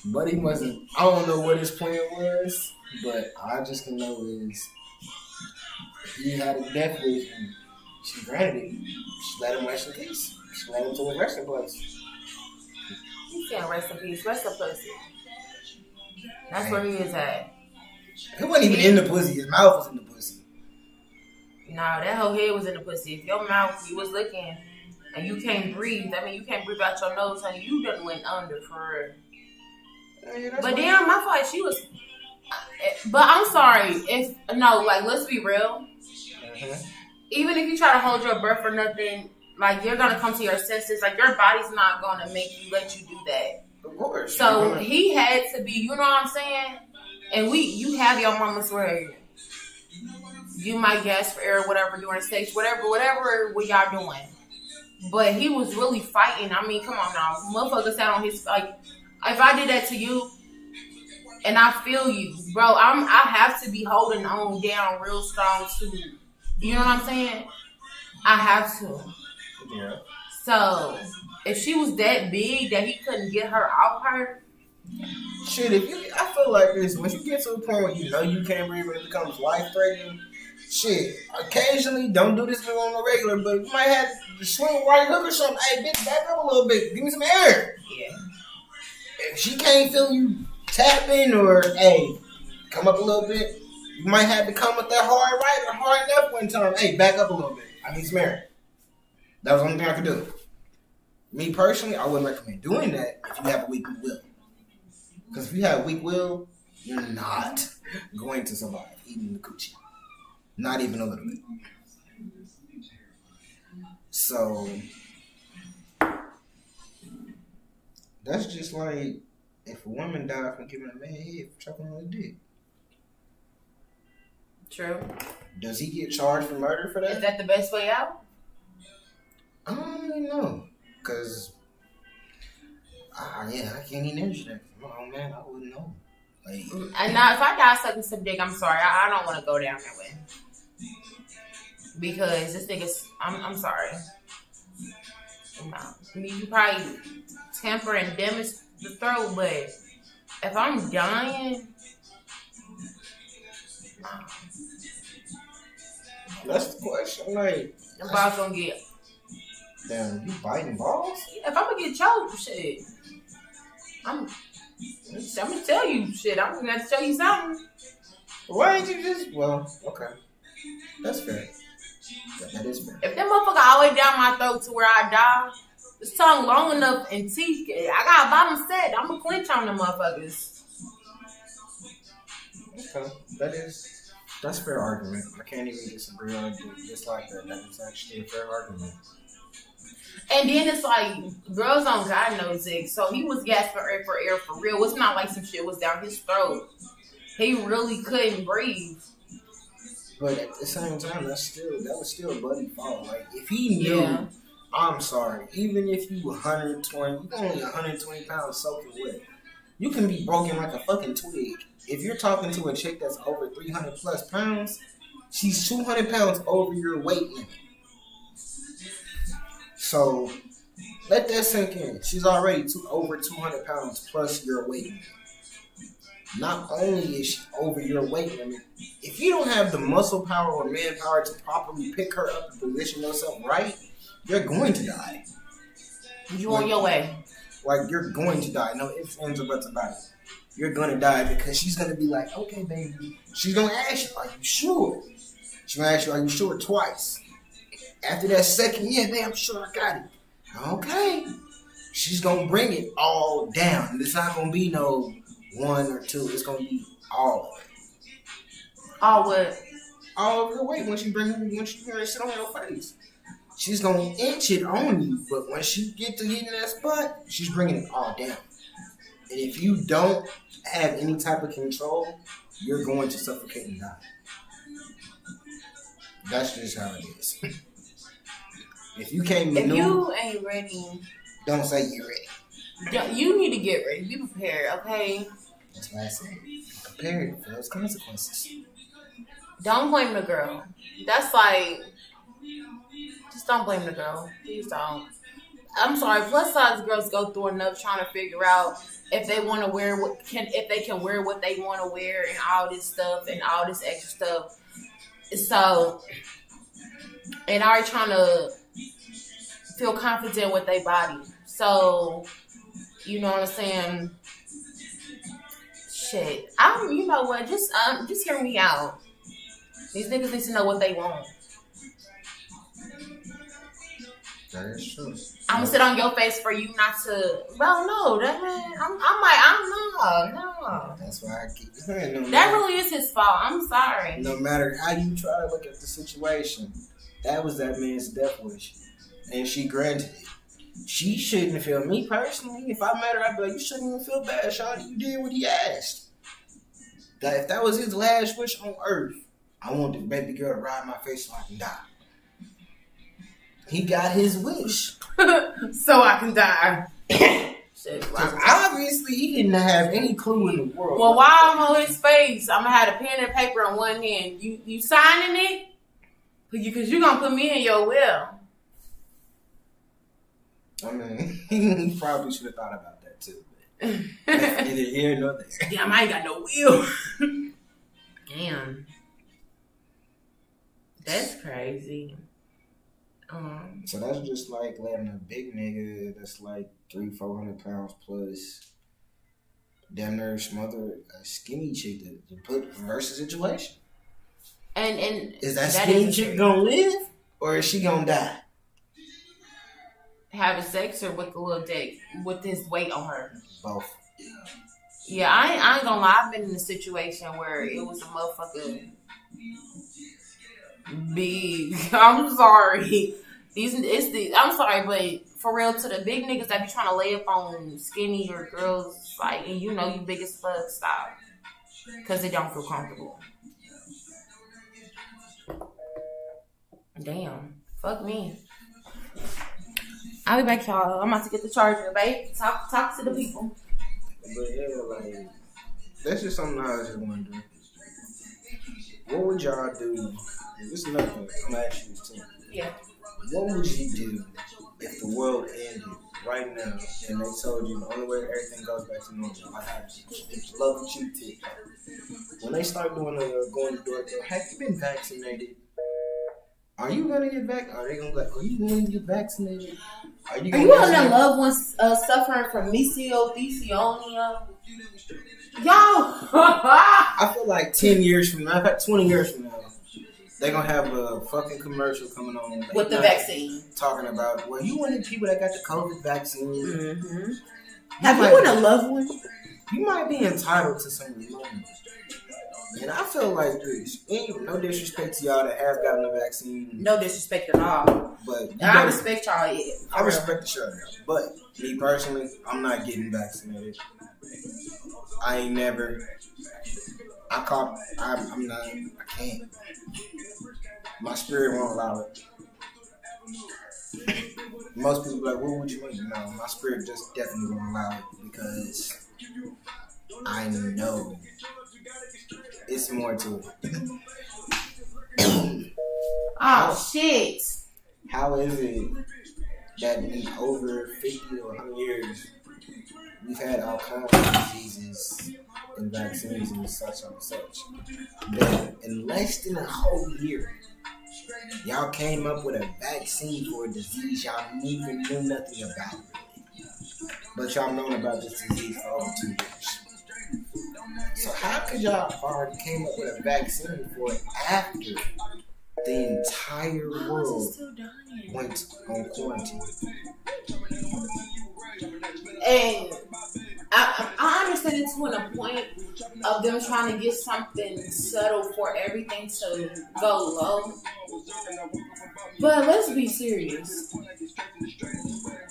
But he wasn't, I don't know what his plan was, but I just can know is he had a death wish and she granted it. She let him rest in peace. She let him to his resting place. He can't rest in peace. Rest in pussy. That's where he is at. He wasn't even in the pussy. His mouth was in the pussy. No, that whole head was in the pussy. If your mouth, you was licking and you can't breathe, I mean, you can't breathe out your nose, honey, you done went under for real. Yeah, but damn, I feel like she was. But I'm sorry. Let's be real. Mm-hmm. Even if you try to hold your breath or nothing, like, you're gonna come to your senses. Like, your body's not gonna let you do that. Of course. So he had to be. You know what I'm saying? And you have your moments where you might gasp for air, whatever, during sex, whatever what y'all doing. But he was really fighting. I mean, come on now, motherfucker sat on his, like. If I did that to you, and I feel you, bro, I have to be holding on down real strong too. You know what I'm saying? I have to. Yeah. So, if she was that big that he couldn't get her out her. Shit, I feel like this, when you get to a point where you know you can't breathe and it becomes life-threatening, shit, occasionally, don't do this on the regular, but you might have to swing right hook or something. Hey, bitch, back up a little bit. Give me some air. Yeah. If she can't feel you tapping or, hey, come up a little bit, you might have to come with that hard right or hard left one time. Hey, back up a little bit. I need some air. That was the only thing I could do. Me personally, I wouldn't recommend doing that if you have a weak will. Because if you have a weak will, you're not going to survive eating the coochie. Not even a little bit. So that's just like if a woman died from giving a man head for choking on his dick. True. Does he get charged for murder for that? Is that the best way out? I don't even know. Because, I can't even answer that. Oh, man, I wouldn't know. Like, and now, if I die sucking some dick, I'm sorry. I don't want to go down that way. Because this nigga's, I'm sorry. No. I mean, you probably temper and damage the throat, but if I'm dying, that's the question. Like, the balls gonna get. Damn, you biting balls? If I'm gonna get choked, shit, I'm gonna tell you shit. I'm gonna have to tell you something. Why ain't you just? Well, okay, that's fair. That is fair. If that motherfucker all the way down my throat to where I die, this tongue long enough and teeth, I got a bottom set. I'm gonna clench on them motherfuckers. Okay, that's a fair argument. I can't even disagree on it just like that. That is actually a fair argument. And then it's like, girls on God knows it. So he was gasping for air for real. It's not like some shit was down his throat. He really couldn't breathe. But at the same time, that was still a bloody fall. Like, if he knew, I'm sorry, even if you 120, you only 120 pounds soaking wet, you can be broken like a fucking twig. If you're talking to a chick that's over 300 plus pounds, She's 200 pounds over your weight limit. So let that sink in. She's already over 200 pounds plus your weight limit. Not only is she over your weight limit, if you don't have the muscle power or manpower to properly pick her up and position yourself right, you're going to die. You on your way. Like, you're going to die. No ifs, ands, or buts about it. You're going to die because she's going to be like, okay, baby. She's going to ask you, are you sure? She's going to ask you, are you sure, twice. After that second, yeah, babe, I'm sure I got it. Okay. She's going to bring it all down. And it's not going to be no 1 or 2. It's going to be all of it. All what? All of her weight when she sit on your face. She's going to inch it on you, but when she get to hitting that spot, she's bringing it all down. And if you don't have any type of control, you're going to suffocate and die. That's just how it is. If you can't maneuver, if you ain't ready, don't say you're ready. You need to get ready. Be prepared, okay? That's why I said prepared for those consequences. Don't blame the girl. That's like, just don't blame the girl. Please don't. I'm sorry. Plus size girls go through enough trying to figure out if they want to wear if they can wear what they want to wear and all this stuff and all this extra stuff. So, and already trying to feel confident with their body. So, you know what I'm saying? Shit. You know what? Just hear me out. These niggas need to know what they want. That is true. I'm gonna sit on your face for you not to. Well, no, that man. I'm no. That's why I keep saying no. That really is his fault. I'm sorry. No matter how you try to look at the situation, that was that man's death wish, and she granted it. She shouldn't feel. Me personally, if I met her, I'd be like, you shouldn't even feel bad, Shawty. You did what he asked. That if that was his last wish on earth, I want the baby girl to ride my face so I can die. He got his wish. So I can die. Shit, wow. Obviously, he didn't have any clue in the world. Well, while I'm on his face, I'm going to have a pen and paper on one hand. You signing it? Because you're going to put me in your will. I mean, he probably should have thought about that too. Neither here nor there. Damn, I ain't got no will. Damn. That's crazy. So that's just like letting a big nigga that's like 300-400 pounds plus damn near smother a skinny chick to put reverse the situation. And is that skinny chick gonna live or is she gonna die? Having sex or with the little dick with his weight on her? Both. Yeah, I ain't gonna lie. I've been in a situation where it was a motherfucker big. I'm sorry. I'm sorry, but for real, to the big niggas that be trying to lay up on skinny or girls, like, and you know you big as fuck, stop. Because they don't feel comfortable. Damn. Fuck me. I'll be back, y'all. I'm about to get the charger, babe. Talk to the people. But yeah, like, that's just something I was just wondering. What would y'all do? This is another thing. I'm gonna ask you this too. Yeah. What would you do if the world ended right now and they told you the only way everything goes back to normal? I have love and cheap tip. When they start doing going to door to door, have you been vaccinated? Are you gonna get back? Are they gonna be like, are you going to get vaccinated? Are you one of them loved ones suffering from mesothelioma? Yo! I feel like 10 years from now, 20 years from now, they're going to have a fucking commercial coming on. With the vaccine. Talking about, well, you one of the people that got the COVID vaccine. Mm-hmm. Have you been a loved one? You might be entitled to some of the money. And I feel like this. No disrespect to y'all that have gotten the vaccine. No disrespect at all. But I respect y'all. Yeah, I respect the shit. But me personally, I'm not getting vaccinated. I ain't never. I'm not. I can't. My spirit won't allow it. Most people be like, what would you want? No, my spirit just definitely won't allow it because I know it's more to it. Oh shit! How is it that in over 50 or 100 years we've had all kinds of diseases and vaccines and such and such? That in less than a whole year, y'all came up with a vaccine for a disease y'all even knew nothing about. But y'all known about this disease for over 2 years. So how could y'all already came up with a vaccine for it after the entire world went on quarantine? And I understand it to a point of them trying to get something subtle for everything to go low. But let's be serious.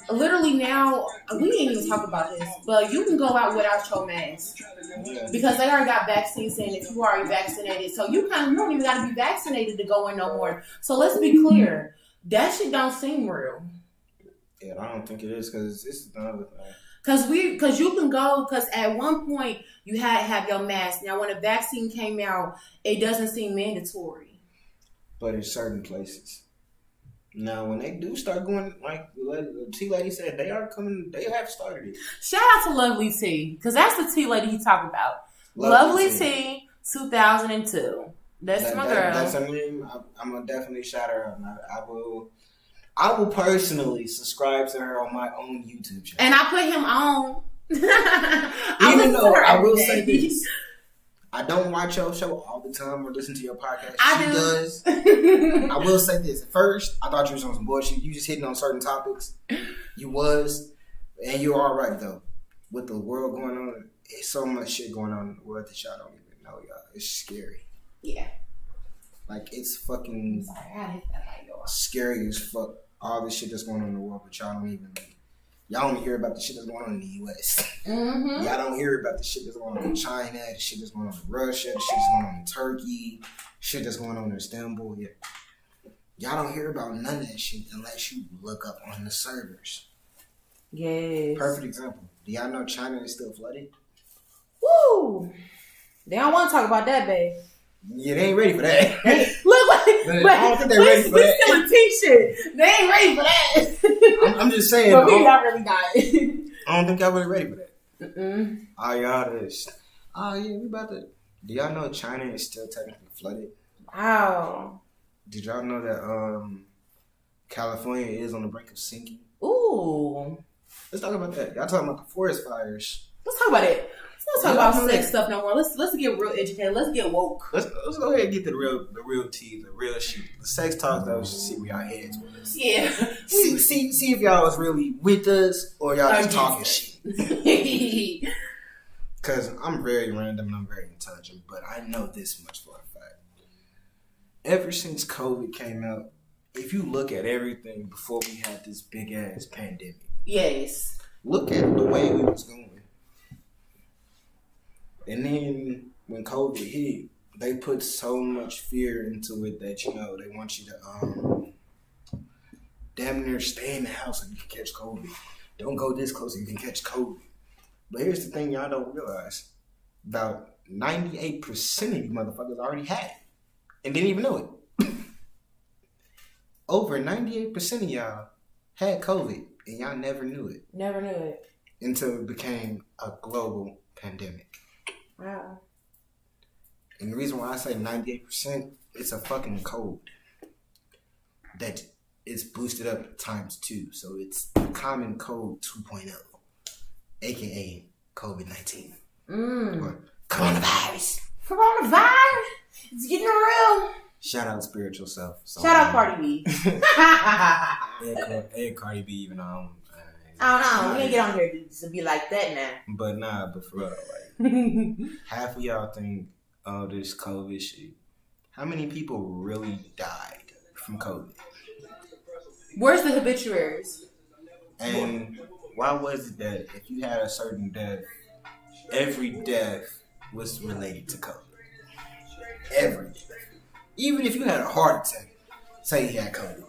Literally now, we didn't even talk about this, but you can go out without your mask. Because they already got vaccines saying if you already vaccinated, so you don't even got to be vaccinated to go in no more. So let's be clear, that shit don't seem real. Yeah, I don't think it is because it's another thing. Because you can go, because at one point you had to have your mask. Now when a vaccine came out, it doesn't seem mandatory. But in certain places. Now, when they do start going, like the T lady said, they are coming. They have started it. Shout out to Lovely T, because that's the T lady he talked about. Lovely T, 2002. That's my girl. That's her name. I'm gonna definitely shout her out. I will personally subscribe to her on my own YouTube channel. And I put him on. Even though I will say this. I don't watch your show all the time or listen to your podcast. She does. I will say this. At first, I thought you was on some bullshit. You just hitting on certain topics. You was. And you're all right, though. With the world going on, there's so much shit going on in the world that y'all don't even know, y'all. It's scary. Yeah. Like, it's fucking scary as fuck. All this shit that's going on in the world, but y'all don't hear about the shit that's going on in the U.S. Mm-hmm. Y'all don't hear about the shit that's going on in China, the shit that's going on in Russia, the shit that's going on in Turkey, shit that's going on in Istanbul. Yeah. Y'all don't hear about none of that shit unless you look up on the servers. Yes. Perfect example. Do y'all know China is still flooded? Woo! They don't want to talk about that, babe. Yeah, they ain't ready for that. Look, I don't think they're ready for that. Still a t-shirt. They ain't ready for that. I'm just saying. But we not really got I don't think y'all really ready for that. Mm-mm. Oh, y'all is. Oh, yeah, we about to. Do y'all know China is still technically flooded? Wow. Did y'all know that California is on the brink of sinking? Ooh. Let's talk about that. Y'all talking about the forest fires. Let's talk about it. Let's talk about sex stuff no more. Let's get real educated. Let's get woke. Let's go ahead and get the real tea, the real shit. The sex talk though, see where y'all heads with us. Yeah. See if y'all was really with us or y'all just talking shit. Cause I'm very random and I'm very intelligent, but I know this much for a fact. Ever since COVID came out, if you look at everything before we had this big ass pandemic. Yes. Look at the way we was going. And then when COVID hit, they put so much fear into it that, they want you to damn near stay in the house so you can catch COVID. Don't go this close so you can catch COVID. But here's the thing y'all don't realize. About 98% of you motherfuckers already had it and didn't even know it. Over 98% of y'all had COVID and y'all never knew it. Never knew it. Until it became a global pandemic. Wow. And the reason why I say 98%, it's a fucking code that is boosted up ×2. So it's Common Code 2.0, aka COVID-19. Or coronavirus. Coronavirus? It's getting real. Shout out spiritual self. Shout out Cardi B. And Cardi B, even though I don't know. We ain't get on here to be like that now. But for real, like, half of y'all think, oh, this COVID shit. How many people really died from COVID? Where's the obituaries? And why was it that if you had a certain death, every death was related to COVID? Every death. Even if you had a heart attack, say you had COVID.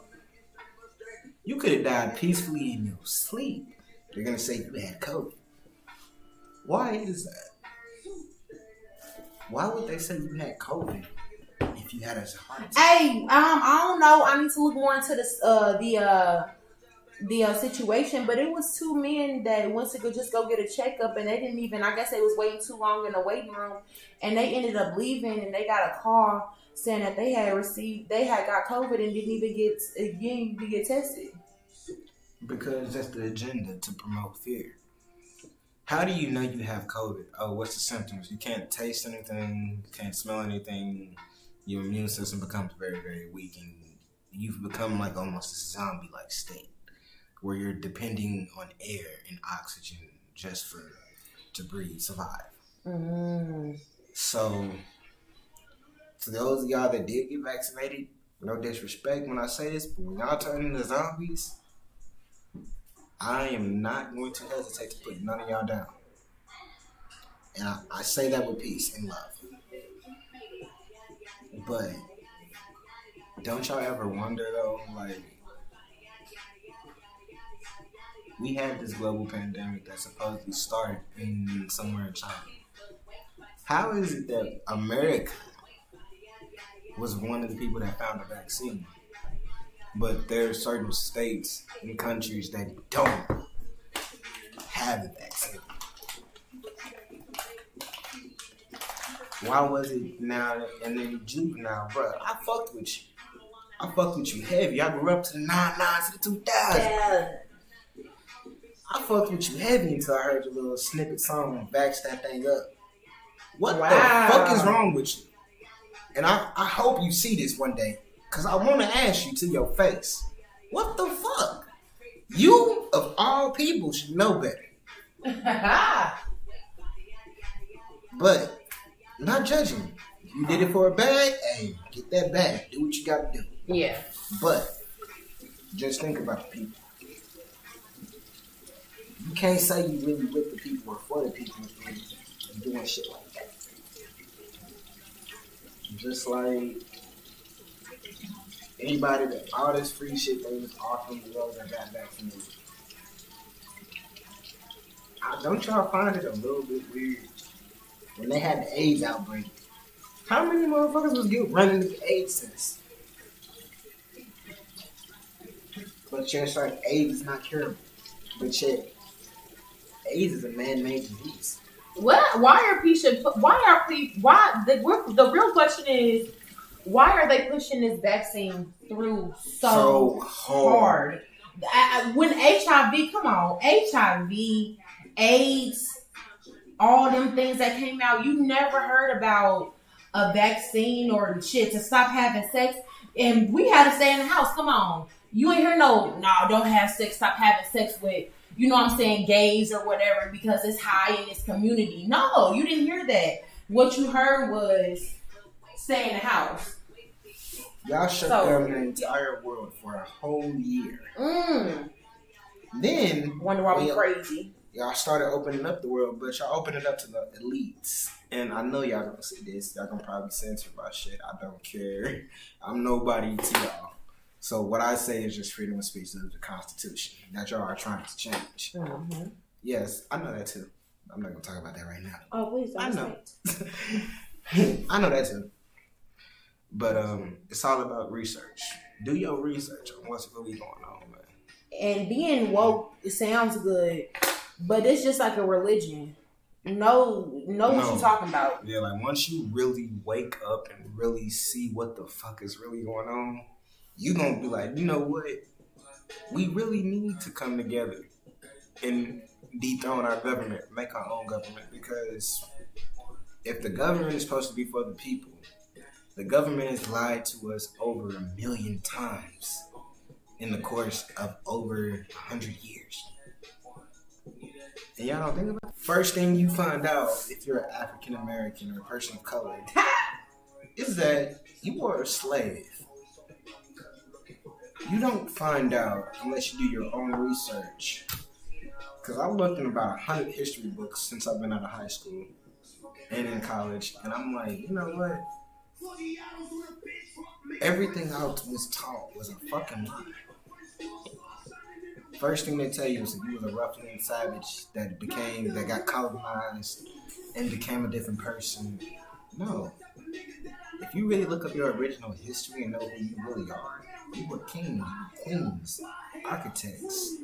You could have died peacefully in your sleep. They're going to say you had COVID. Why is that? Why would they say you had COVID if if you had a heart attack? Hey, I don't know. I need to look more into this the situation, but it was two men that went to just go get a checkup, and they didn't even. I guess they was waiting too long in the waiting room, and they ended up leaving, and they got a call saying that they had got COVID and didn't even get tested. Because that's the agenda, to promote fear. How do you know you have COVID? Oh, what's the symptoms? You can't taste anything, you can't smell anything. Your immune system becomes very, very weak, and you've become like almost a zombie-like state, where you're depending on air and oxygen just to breathe, survive. So, to those of y'all that did get vaccinated, no disrespect when I say this, but when y'all turn into zombies, I am not going to hesitate to put none of y'all down. And I say that with peace and love. But don't y'all ever wonder though, like, we had this global pandemic that supposedly started somewhere in China. How is it that America was one of the people that found the vaccine, but there are certain states and countries that don't have the vaccine? Why was it now and then juvenile, bro? I fucked with you. I fucked with you heavy. I grew up to the 99s to the 2000s. Yeah. I fucked with you heavy until I heard your little snippet song and backs that thing up. What the fuck is wrong with you? And I hope you see this one day, because I want to ask you to your face, what the fuck? You, of all people, should know better. But, not judging. You did it for a bag, hey, get that bag. Do what you got to do. Yeah. But, just think about the people. You can't say you really with the people or for the people if you're doing shit like that. Just like anybody that all this free shit they was offering the world that got vaccinated. Don't y'all find it a little bit weird when they had the AIDS outbreak? How many motherfuckers was running the AIDS test? But yet, like, AIDS is not curable. But yet, AIDS is a man-made disease. The real question is, why are they pushing this vaccine through so hard? When HIV, come on, HIV, AIDS, all them things that came out, you never heard about a vaccine or shit to stop having sex, and we had to stay in the house. Come on, you ain't hear no, don't have sex, stop having sex with, you know what I'm saying, gays or whatever, because it's high in this community. No, you didn't hear that. What you heard was stay in the house. Y'all shut down the entire world for a whole year. Then wonder why we crazy. Y'all started opening up the world, but y'all opened it up to the elites. And I know y'all gonna see this. Y'all gonna probably censor my shit. I don't care. I'm nobody to y'all. So what I say is just freedom of speech is the Constitution that y'all are trying to change. Mm-hmm. Yes, I know that too. I'm not gonna talk about that right now. Oh, please don't. I know. I know that too. But it's all about research. Do your research on what's really going on, man. And being woke, it sounds good, but it's just like a religion. Know what you're talking about. Yeah, like once you really wake up and really see what the fuck is really going on, you gonna be like, you know what? We really need to come together and dethrone our government, make our own government, because if the government is supposed to be for the people, the government has lied to us over 1 million times in the course of over 100 years. And y'all don't think about it? First thing you find out if you're an African American or a person of color is that you are a slave. You don't find out unless you do your own research. Because I've looked in about 100 history books since I've been out of high school and in college, and I'm like, you know what? Everything I was taught was a fucking lie. First thing they tell you is that you was a ruffian savage that got colonized and became a different person. No. if you really look up your original history and know who you really are, you were kings, queens, architects.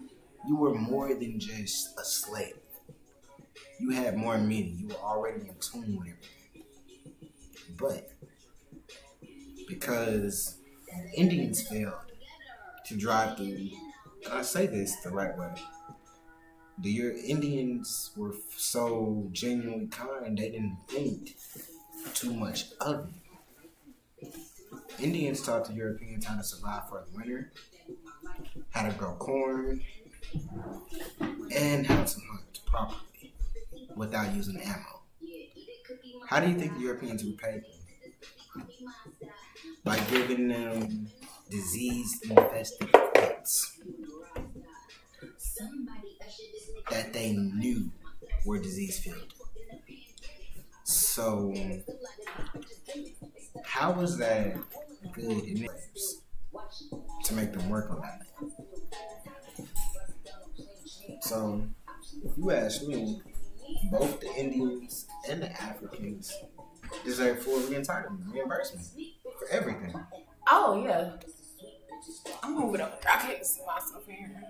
You were more than just a slave. You had more meaning. You were already in tune with everything. But because the Indians failed to drive through, and I say this the right way, your Indians were so genuinely kind, they didn't think too much of it. Indians taught the Europeans how to survive for the winter, how to grow corn, and how to hunt properly without using ammo. How do you think the Europeans repaid them? By giving them disease-infested pets that they knew were disease-filled. So, how was that good in lives to make them work on that? So, if you ask me, both the Indians and the Africans deserve full reimbursement for everything. Oh, yeah. I'm moving over. I can't see myself in here.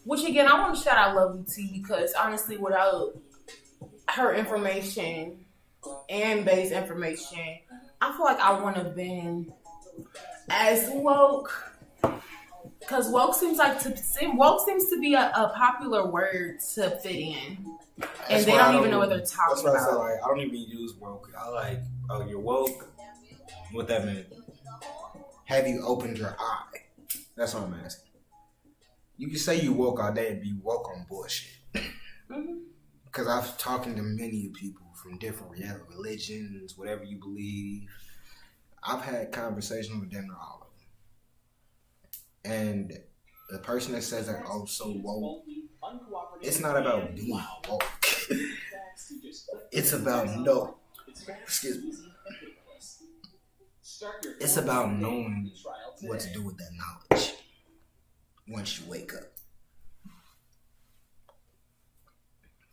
Which again, I want to shout out Lovely T because honestly, without her information and base information, I feel like I wouldn't have been as woke. Because woke seems to be a popular word to fit in, and they don't even know what they're talking about. That's why I say, I don't even use woke. I like, oh, you're woke. What that mean? Have you opened your eye? That's what I'm asking. You can say you woke all day and be woke on bullshit. Because I've talking to many people from different religions, whatever you believe. I've had conversations with them and all of them. And the person that says they're so woke, it's not about being woke. It's about It's about knowing what to do with that knowledge once you wake up.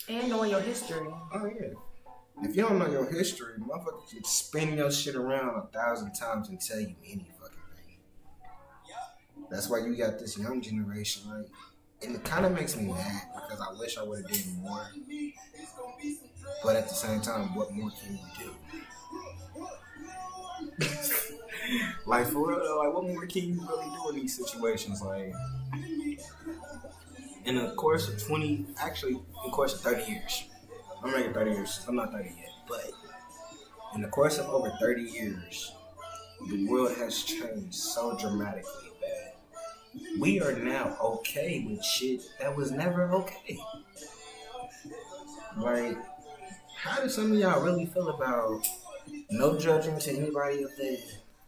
And knowing your history. Oh, yeah. If you don't know your history, motherfuckers can spin your shit around 1,000 times and tell you any fucking thing. That's why you got this young generation, right? And it kind of makes me mad because I wish I would have did more. But at the same time, what more can you do? Like, for real, like, what more can you really do in these situations? Like, in the course of 30 years, I'm making 30 years, I'm not 30 yet, but in the course of over 30 years, the world has changed so dramatically that we are now okay with shit that was never okay. Like, how do some of y'all really feel about no judging to anybody of the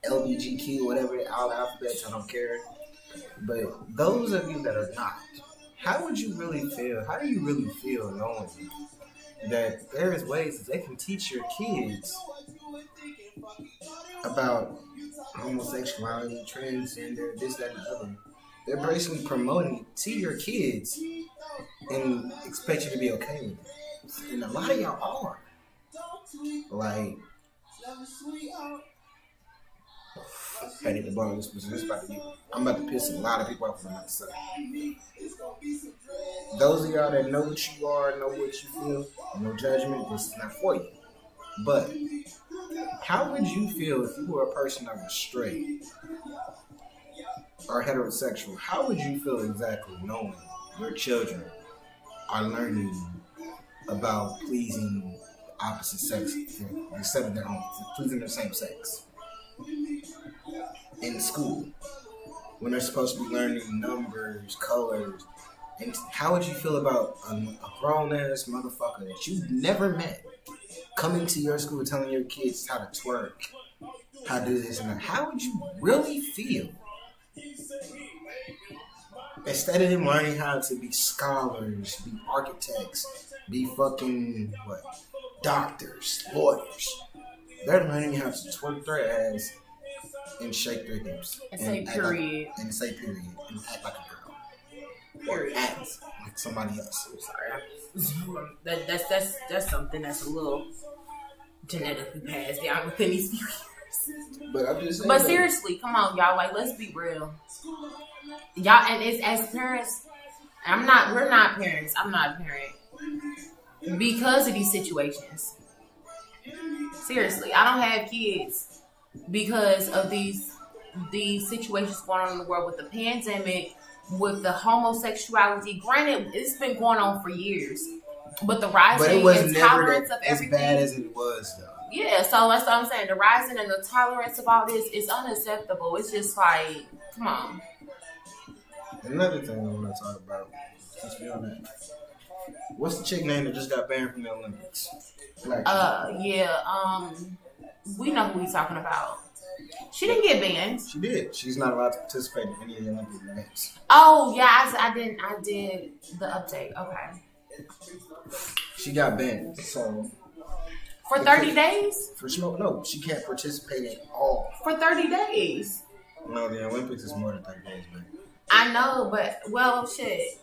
LBGQ, whatever, all the alphabets, I don't care. But those of you that are not, how would you really feel? How do you really feel knowing that there is ways that they can teach your kids about homosexuality, transgender, this, that, and the other? They're basically promoting it to your kids and expect you to be okay with it. And a lot of y'all are. Like, I need to borrow this position. I'm about to piss a lot of people off from that side. Those of y'all that know what you are, know what you feel, no judgment, this is not for you. But how would you feel if you were a person that was straight or heterosexual? How would you feel exactly knowing your children are learning about pleasing opposite sex instead of their own, pleasing their same sex in school when they're supposed to be learning numbers, colors? And how would you feel about a grown ass motherfucker that you've never met coming to your school telling your kids how to twerk, how to do this and that? How would you really feel? Instead of them learning how to be scholars, be architects, be fucking doctors, lawyers, they're learning how to twerk their ass and shake their hips and say period. And say period and act like a girl. Period. Or act like somebody else. I'm sorry. That's something that's a little genetically passed down within these few years. But I'm just saying. But seriously, come on, y'all. Like, let's be real. Y'all, and it's as parents. We're not parents. I'm not a parent because of these situations. Seriously, I don't have kids because of these situations going on in the world with the pandemic, with the homosexuality. Granted, it's been going on for years, but the rising intolerance of everything. As bad as it was, though. Yeah, so that's what I'm saying. The rising and the tolerance of all this is unacceptable. It's just like, come on. Another thing I want to talk about, since we're on that, what's the chick name that just got banned from the Olympics? We know who we're talking about. She didn't get banned. She did. She's not allowed to participate in any of the Olympic events. Oh yeah, I did the update. Okay. She got banned. So for 30 days? No, she can't participate at all. For 30 days. No, the Olympics is more than 30 days, man. I know, but well, shit.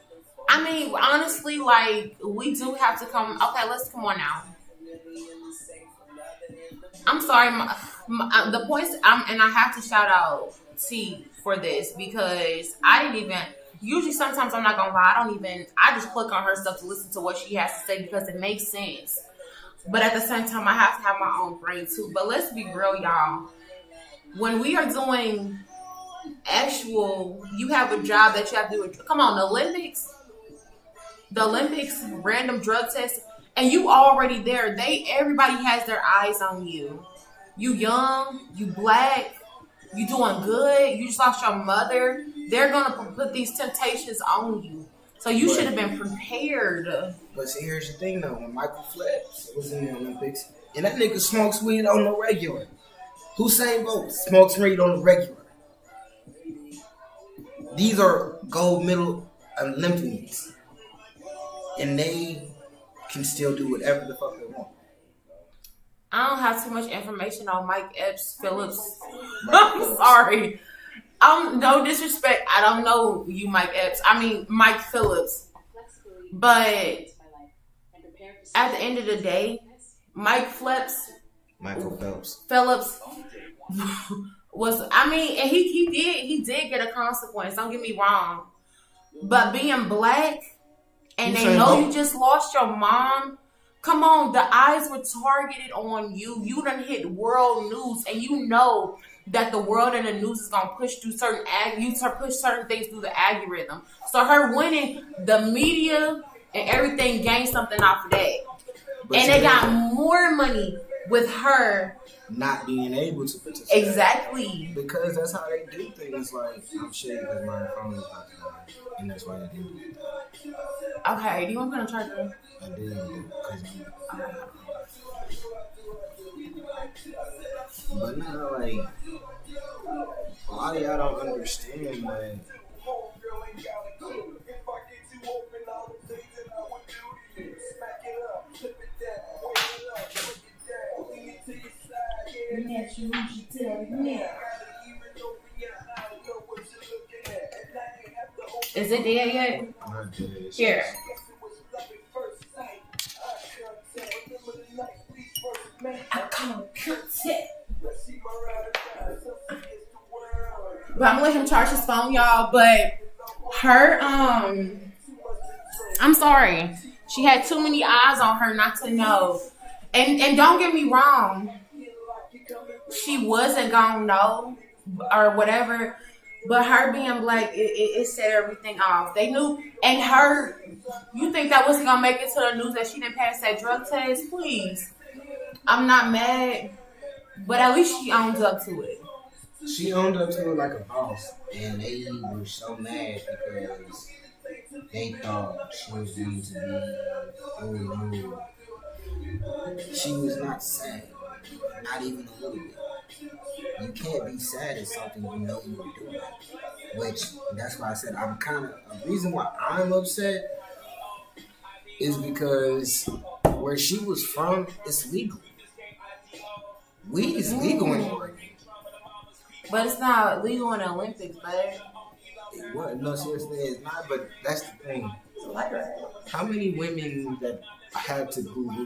I mean, honestly, like we do have to come. Okay, let's come on now. I'm sorry, the points. And I have to shout out T for this because I didn't even. Usually, sometimes I'm not gonna lie. I just click on her stuff to listen to what she has to say because it makes sense. But at the same time, I have to have my own brain too. But let's be real, y'all. When we are doing you have a job that you have to do. Come on, the Olympics, random drug tests, and you already there. Everybody has their eyes on you. You young, you black, you doing good. You just lost your mother. They're gonna put these temptations on you. So you should have been prepared. But see, here's the thing though. When Michael Phelps was in the Olympics, and that nigga smokes weed on the regular. Usain Bolt smokes weed on the regular. These are gold medal Olympians. And they can still do whatever the fuck they want. I don't have too much information on Mike Epps Phillips. I'm sorry. No disrespect. I don't know you, Mike Epps. I mean, Mike Phillips. But at the end of the day, Michael Phelps was, I mean, and he did get a consequence. Don't get me wrong. But being black, and they know you just lost your mom. Come on, the eyes were targeted on you. You done hit world news, and you know that the world and the news is gonna push through push certain things through the algorithm. So her winning, the media and everything gained something off of that, and they got more money with her not being able to participate. Exactly. Because that's how they do things. Like, I'm shitty because my phone is about to die. And that's why they do it. Okay, do you want to put on charger? I did. But now, like, a lot of y'all don't understand, man. Is it dead yet? Here. But I'm gonna let him charge his phone, y'all. But her, I'm sorry. She had too many eyes on her not to know. And don't get me wrong. She wasn't gonna know or whatever. But her being black, it set everything off. They knew. And her, you think that wasn't gonna make it to the news that she didn't pass that drug test? Please. I'm not mad. But at least she owns up to it. She owned up to it like a boss. And they were so mad because they thought she was going to be removed. She was not sad. Not even a little bit. You can't be sad at something you know you were doing. Which, that's why I said I'm kind of... The reason why I'm upset is because where she was from, it's legal. Weed is legal in Oregon. But it's not legal in the Olympics, but What? No, seriously, it's not. But that's the thing. How many women that had to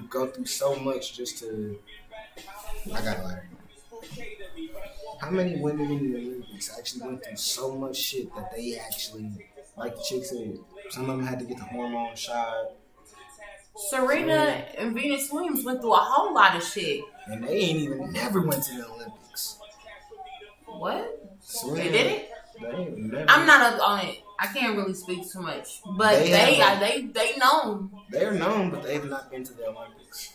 go through so much just to? I gotta lie. How many women in the Olympics actually went through so much shit that they actually, like the chick said, some of them had to get the hormone shot. Serena and Venus Williams went through a whole lot of shit. And they ain't even never went to the Olympics. What? Serena, They did it? They ain't never. I'm not on it. I can't really speak too much, but they known. They're known, but they've not been to the Olympics.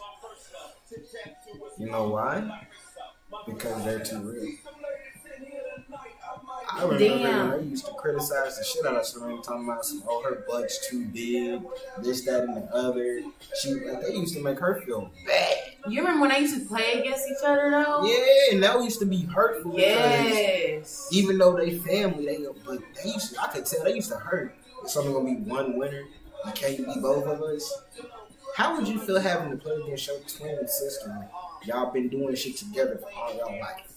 You know why? Because they're too real. I remember they used to criticize the shit out of Serena, talking about her butt's too big, this, that, and the other. They used to make her feel bad. You remember when they used to play against each other though? Yeah, and that used to be hurtful. Yes. Even though they family, I could tell they used to hurt. If someone gonna be one winner, you can't be both of us. How would you feel having to play against your twin sister? Y'all been doing shit together for all y'all life.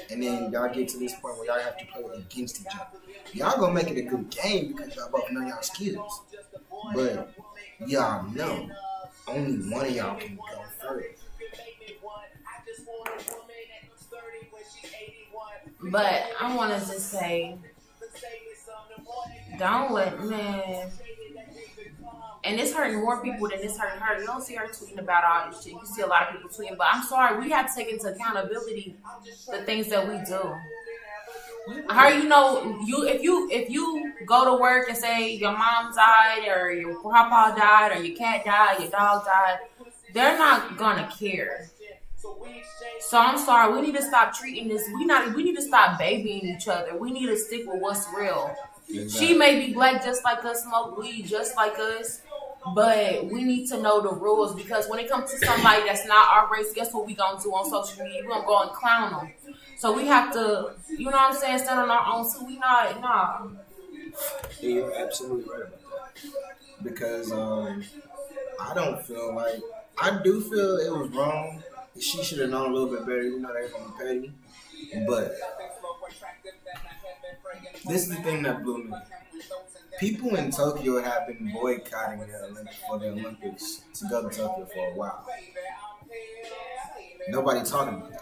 And then y'all get to this point where y'all have to play against each other. Y'all gonna make it a good game because y'all both know y'all skills. But y'all know only one of y'all can go first. But I want to just say, don't let, man. And it's hurting more people than it's hurting her. You don't see her tweeting about all this shit. You see a lot of people tweeting. But I'm sorry, we have to take into accountability the things that we do. How if you go to work and say your mom died or your grandpa died or your cat died, your dog died, they're not gonna care. So I'm sorry, we need to stop treating this. We need to stop babying each other. We need to stick with what's real. Exactly. She may be black just like us, smoke weed just like us, but we need to know the rules because when it comes to somebody that's not our race, guess what we gonna do on social media? We gonna go and clown them. So we have to, you know what I'm saying, stand on our own. So we not, nah. Yeah, you're absolutely right about that. Because I don't feel like, I do feel it was wrong. She should have known a little bit better. You know, they're gonna pay me. But this is the thing that blew me. People in Tokyo have been boycotting the Olympics to go to Tokyo for a while. Nobody talking about that.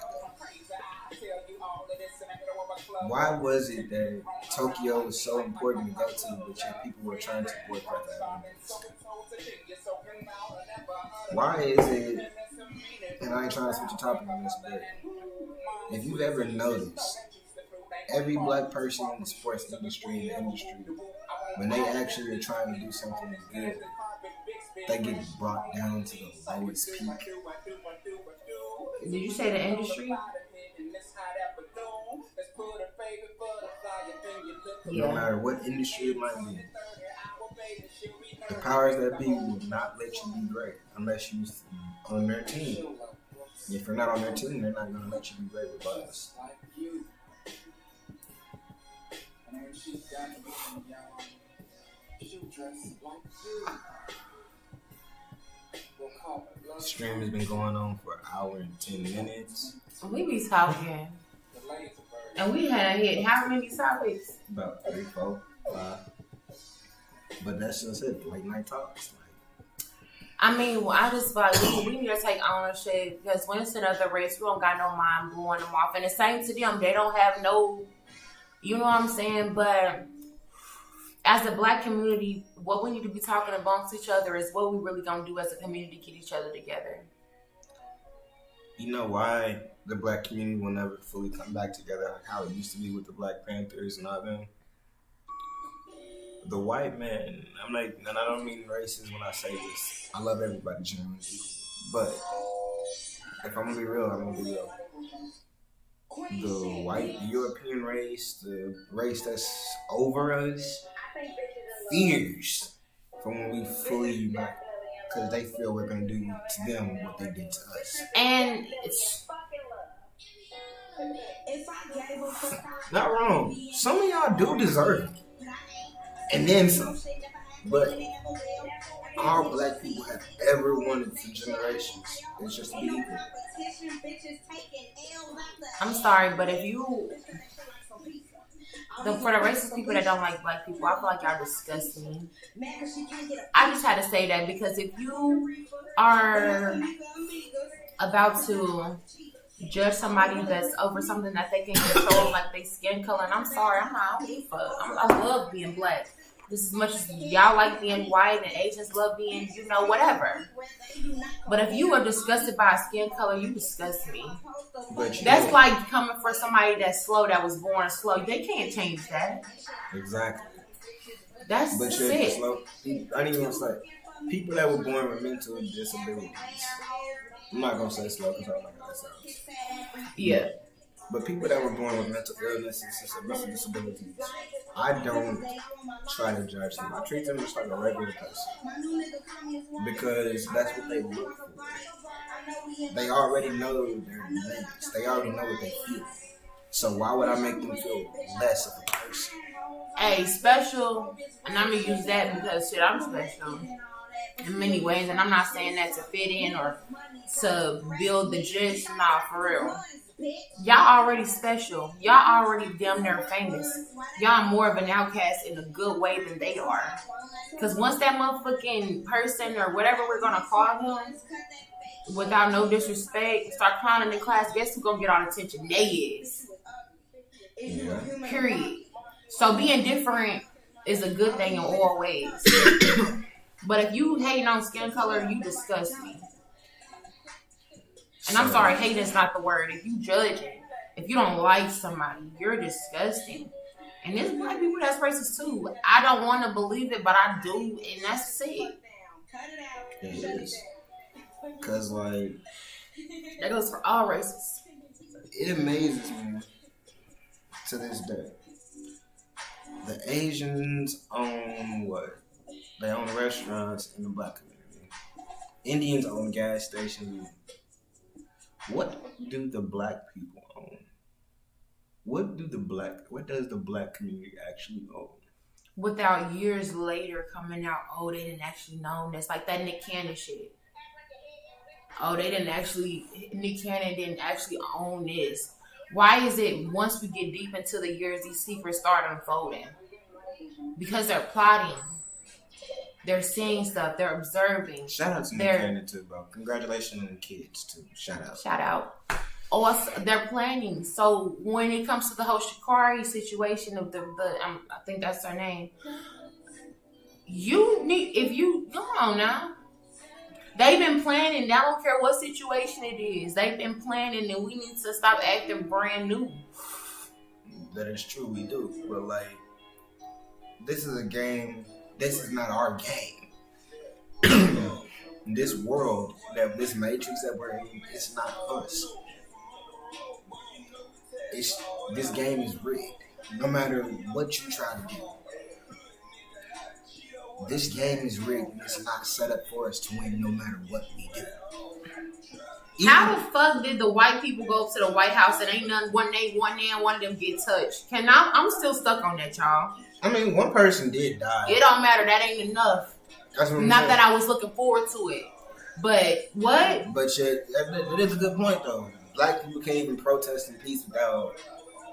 Why was it that Tokyo was so important to go to, but yet people were trying to boycott the Olympics? Why is it, and I ain't trying to switch the topic on this, but if you've ever noticed, every black person in the sports industry, when they actually are trying to do something good, they get brought down to the lowest peak. Did you say the industry? No matter what industry it might be, the powers that be will not let you be great unless you're on their team. If you're not on their team, they're not going to let you be great with us. The stream has been going on for an hour and 10 minutes. We be talking. And we had hit how many topics? About 3, 4, 5. But that's just it. Late night talks. I mean, I just feel like we need to take ownership because when it's another race, we don't got no mind blowing them off. And the same to them, they don't have no, you know what I'm saying? But as a black community, what we need to be talking amongst each other is what we really gonna do as a community to get each other together. You know why the black community will never fully come back together like how it used to be with the Black Panthers and all them? The white man, I'm like, and I don't mean racist when I say this. I love everybody generally, but if I'm gonna be real, I'm gonna be real. The white European race, the race that's over us, fears from when we fully unite because they feel we're gonna do to them what they did to us. And it's not wrong. Some of y'all do deserve it. And then some. But all black people have ever wanted for generations is just to be equal. I'm sorry, but if you For the racist people that don't like black people, I feel like y'all disgust me. I just had to say that because if you are about to judge somebody that's over something that they can control, like their skin color, and I'm sorry, I don't give a fuck. I love being black. Just as much as y'all like being white and Asians love being, whatever. But if you are disgusted by a skin color, you disgust me. That's like coming for somebody that's slow, that was born slow. They can't change that. Exactly. That's but you're it. Slow. I didn't even say people that were born with mental disabilities. I'm not gonna say slow because I don't know how that sounds. Yeah. But people that were born with mental illnesses and mental disabilities, I don't try to judge them. I treat them just like a regular person. Because that's what they look for. They already know their limits. They already know what they feel. So why would I make them feel less of a person? Hey, special, and I'm going to use that because, shit, I'm special in many ways. And I'm not saying that to fit in or to build the gist. Nah, for real. Y'all already special. Y'all already damn near famous. Y'all more of an outcast in a good way than they are. Because once that motherfucking person or whatever we're going to call him, without no disrespect, start clowning in class, guess who's going to get all the attention? They is. Yeah. Period. So being different is a good thing in all ways. But if you hating on skin color, you disgust me. And I'm sorry, hate is not the word. If you judge it, if you don't like somebody, you're disgusting. And there's black people that's racist too. I don't want to believe it, but I do, and that's it. It is. Because, like... That goes for all races. It amazes me to this day. The Asians own what? They own restaurants in the black community. Indians own gas stations. What do the black people own? What does the black community actually own? Without years later coming out, oh, they didn't actually know. That's like that Nick Cannon shit. Oh, Nick Cannon didn't actually own this. Why is it once we get deep into the years, these secrets start unfolding? Because they're plotting. They're seeing stuff. They're observing. Shout out to Nick Cannon too, bro. Congratulations on the kids too. Shout out. Oh, they're planning. So when it comes to the whole Sha'Carri situation of the I think that's her name. Come on now. They've been planning. I don't care what situation it is. They've been planning, and we need to stop acting brand new. That is true. We do. But like, this is a game. This is not our game. This world, this matrix that we're in, it's not us. This game is rigged. No matter what you try to do. This game is rigged and it's not set up for us to win no matter what we do. How the fuck did the white people go up to the White House and ain't none one of them get touched? I'm still stuck on that, y'all. I mean, one person did die. It don't matter. That ain't enough. That's what I'm Not saying. that I was looking forward to it. But what? But shit, that is a good point though. Black people can't even protest in peace without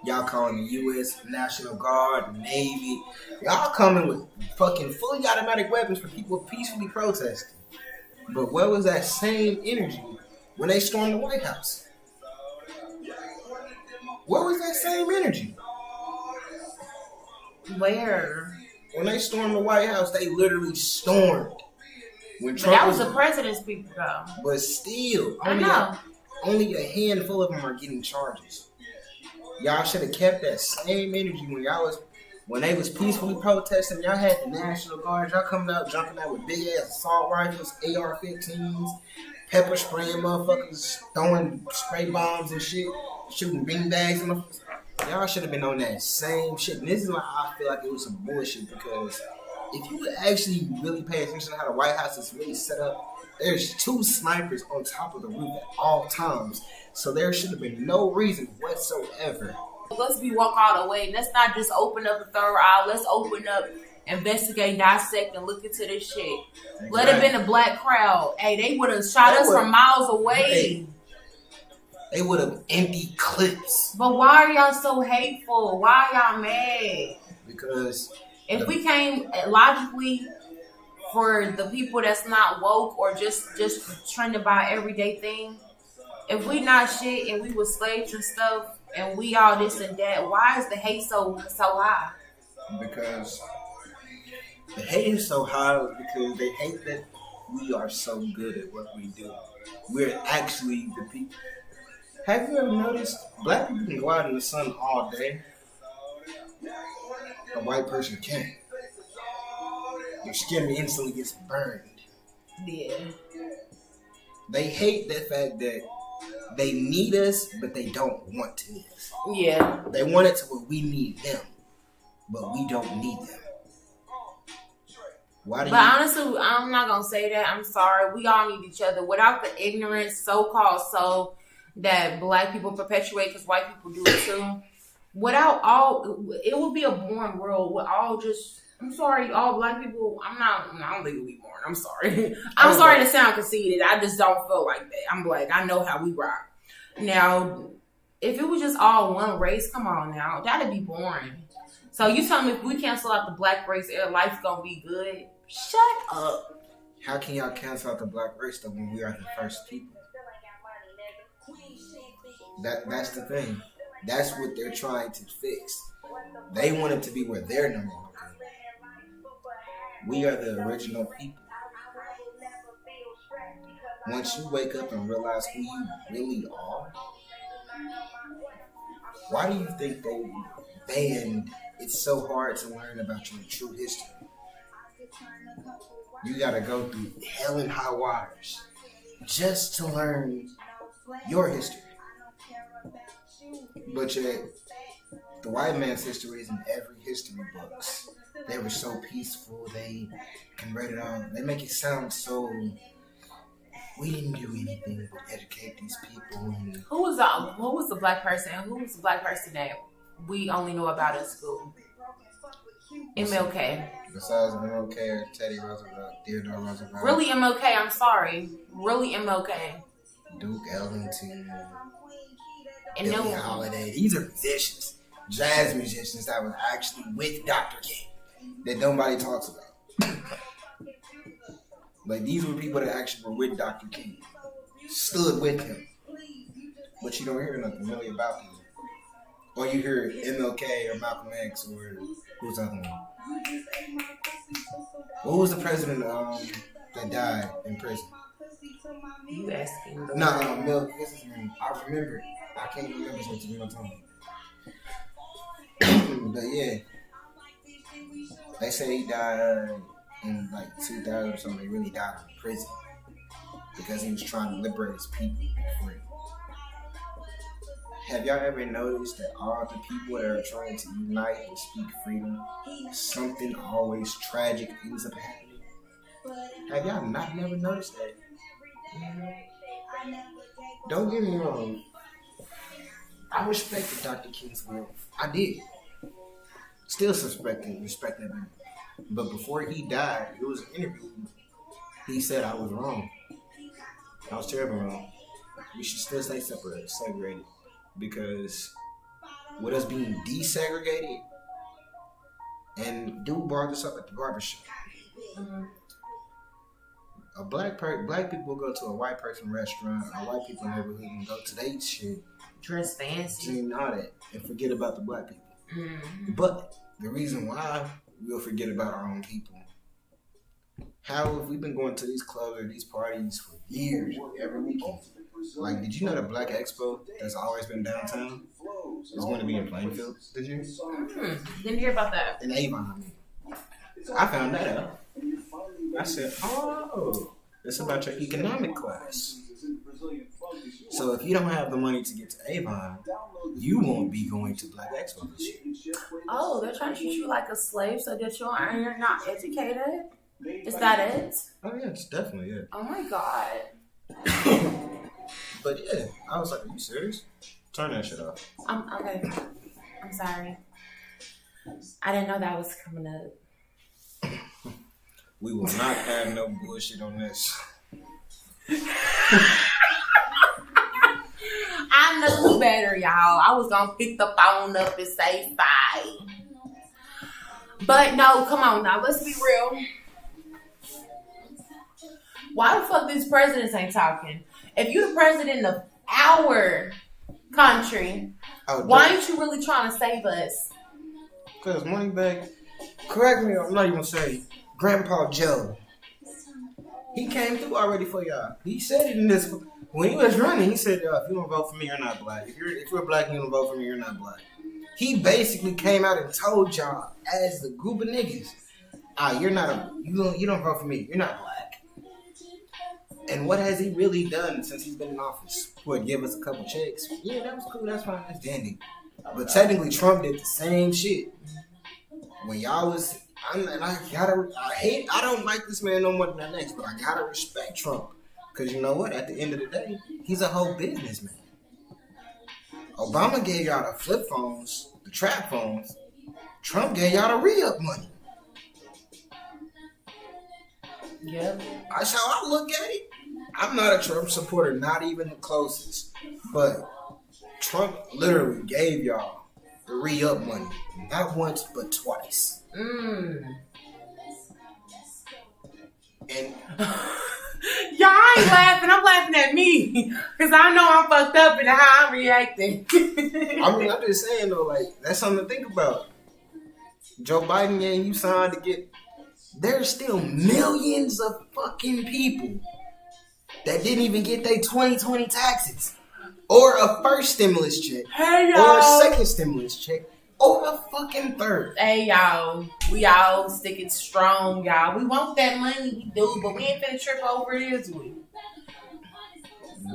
y'all calling the U.S. National Guard, Navy. Y'all coming with fucking fully automatic weapons for people peacefully protesting. But where was that same energy when they stormed the White House? Where was that same energy? Where? When they stormed the White House, they literally stormed. When But Trump that was the president's people, though. But still, I know. only a handful of them are getting charges. Y'all should have kept that same energy when they was peacefully protesting. Y'all had the National Guard. Y'all coming out, jumping out with big ass assault rifles, AR-15s, pepper spraying motherfuckers, throwing spray bombs and shit, shooting beanbags. Y'all should have been on that same shit. And this is why I feel like it was some bullshit, because if you would actually really pay attention to how the White House is really set up, there's 2 snipers on top of the roof at all times. So there should have been no reason whatsoever. Let's walk all the way. Let's not just open up the third eye. Let's open up, investigate, dissect, and look into this shit. Exactly. Let it been a black crowd. Hey, they would have shot us from miles away. They would have emptied clips. But why are y'all so hateful? Why are y'all mad? Because if we came logically for the people that's not woke or just trending by everyday thing, if we not shit and we were slaves and stuff and we all this and that, why is the hate so high? Because the hate is so high because they hate that we are so good at what we do. We're actually the people. Have you ever noticed black people can go out in the sun all day? A white person can't. Your skin instantly gets burned. Yeah. They hate the fact that they need us, but they don't want to need us. Yeah. They want it to where we need them, but we don't need them. Why do but honestly, I'm not going to say that. I'm sorry. We all need each other. Without the ignorance, so-called soul that black people perpetuate, because white people do it too. Without all, it would be a boring world with all just, I'm sorry, all black people, I don't think it would be boring. I'm sorry. I'm sorry to sound conceited. I just don't feel like that. I'm black. I know how we rock. Now, if it was just all one race, come on now, that'd be boring. So you tell me if we cancel out the black race, life's gonna be good? Shut up. How can y'all cancel out the black race though when we are the first people? That's the thing. That's what they're trying to fix. They want it to be where they're number one. We are the original people. Once you wake up and realize who you really are, why do you think they banned it's so hard to learn about your true history? You gotta go through hell and high waters just to learn your history. But yet, the white man's history is in every history books. They were so peaceful, they can write it on. They make it sound so, we didn't do anything but educate these people. Who was the black person? Who was the black person that we only know about in school? MLK. Besides MLK or Teddy Roosevelt, Theodore Roosevelt. Really MLK, I'm sorry. Really MLK. Duke Ellington. And Billie Holiday. These are musicians. Jazz musicians that was actually with Dr. King. That nobody talks about. Like, these were people that actually were with Dr. King. Stood with him. But you don't hear nothing really about them. Or you hear MLK or Malcolm X or who's the other one? What was the president that died in prison? You asking? No, what's his name? I remember. I can't remember his name to be time. But yeah, they say he died in like 2000 or something. He really died in prison because he was trying to liberate his people for free. Have y'all ever noticed that all the people that are trying to unite and speak freedom, something always tragic ends up happening? Have y'all never noticed that? Don't get me wrong. I respected Dr. King's will. I did. Still respect that man. But before he died, it was an interview. He said I was wrong. I was terribly wrong. We should still stay segregated. Because with us being desegregated, and dude brought this up at the barbershop. Mm-hmm. Black people go to a white person restaurant, a white people neighborhood, and go to their shit, dress fancy, and all that, and forget about the black people. Mm-hmm. But the reason why we'll forget about our own people, how have we been going to these clubs or these parties for years, every weekend? Like, did you know the Black Expo that's always been downtown is going to be in Plainfield this year? Didn't hear about that. In Avon. I found that out. I said, oh, it's about your economic class. So if you don't have the money to get to Avon, you won't be going to Black Expo this year. Oh, they're trying to treat you like a slave so that you're not educated? Is that it? Oh, yeah, it's definitely it. Oh, my God. But yeah, I was like, are you serious? Turn that shit off. Okay. I'm sorry. I didn't know that was coming up. We will not have no bullshit on this. I nothing to better, y'all. I was gonna pick the phone up and say bye. But no, come on now, let's be real. Why the fuck these presidents ain't talking? If you're the president of our country, why ain't you really trying to save us? Because Moneybag, correct me, I'm not even saying, Grandpa Joe, he came through already for y'all. He said it in this, when he was running, he said, if you don't vote for me, you're not black. If you're black and you don't vote for me, you're not black. He basically came out and told y'all, as the group of niggas, you don't vote for me, you're not black. And what has he really done since he's been in office? Would give us a couple checks. Yeah, that was cool, that's fine, that's dandy. But technically, Trump did the same shit. When y'all was, I don't like this man no more than the next, but I gotta respect Trump. Because you know what? At the end of the day, he's a whole businessman. Obama gave y'all the flip phones, the trap phones. Trump gave y'all the re-up money. Yeah. That's how I look at it. I'm not a Trump supporter, not even the closest. But Trump literally gave y'all the re-up money. Not once, but twice. And y'all ain't laughing. I'm laughing at me. Because I know I'm fucked up and how I'm reacting. I mean, I'm just saying, though, like, that's something to think about. Joe Biden and you signed to get... There's still millions of fucking people that didn't even get their 2020 taxes. Or a first stimulus check. Hey, y'all. Or a second stimulus check. Or a fucking third. Hey, y'all. We all sticking strong, y'all. We want that money, we do, but we ain't finna trip over it, is we? I'm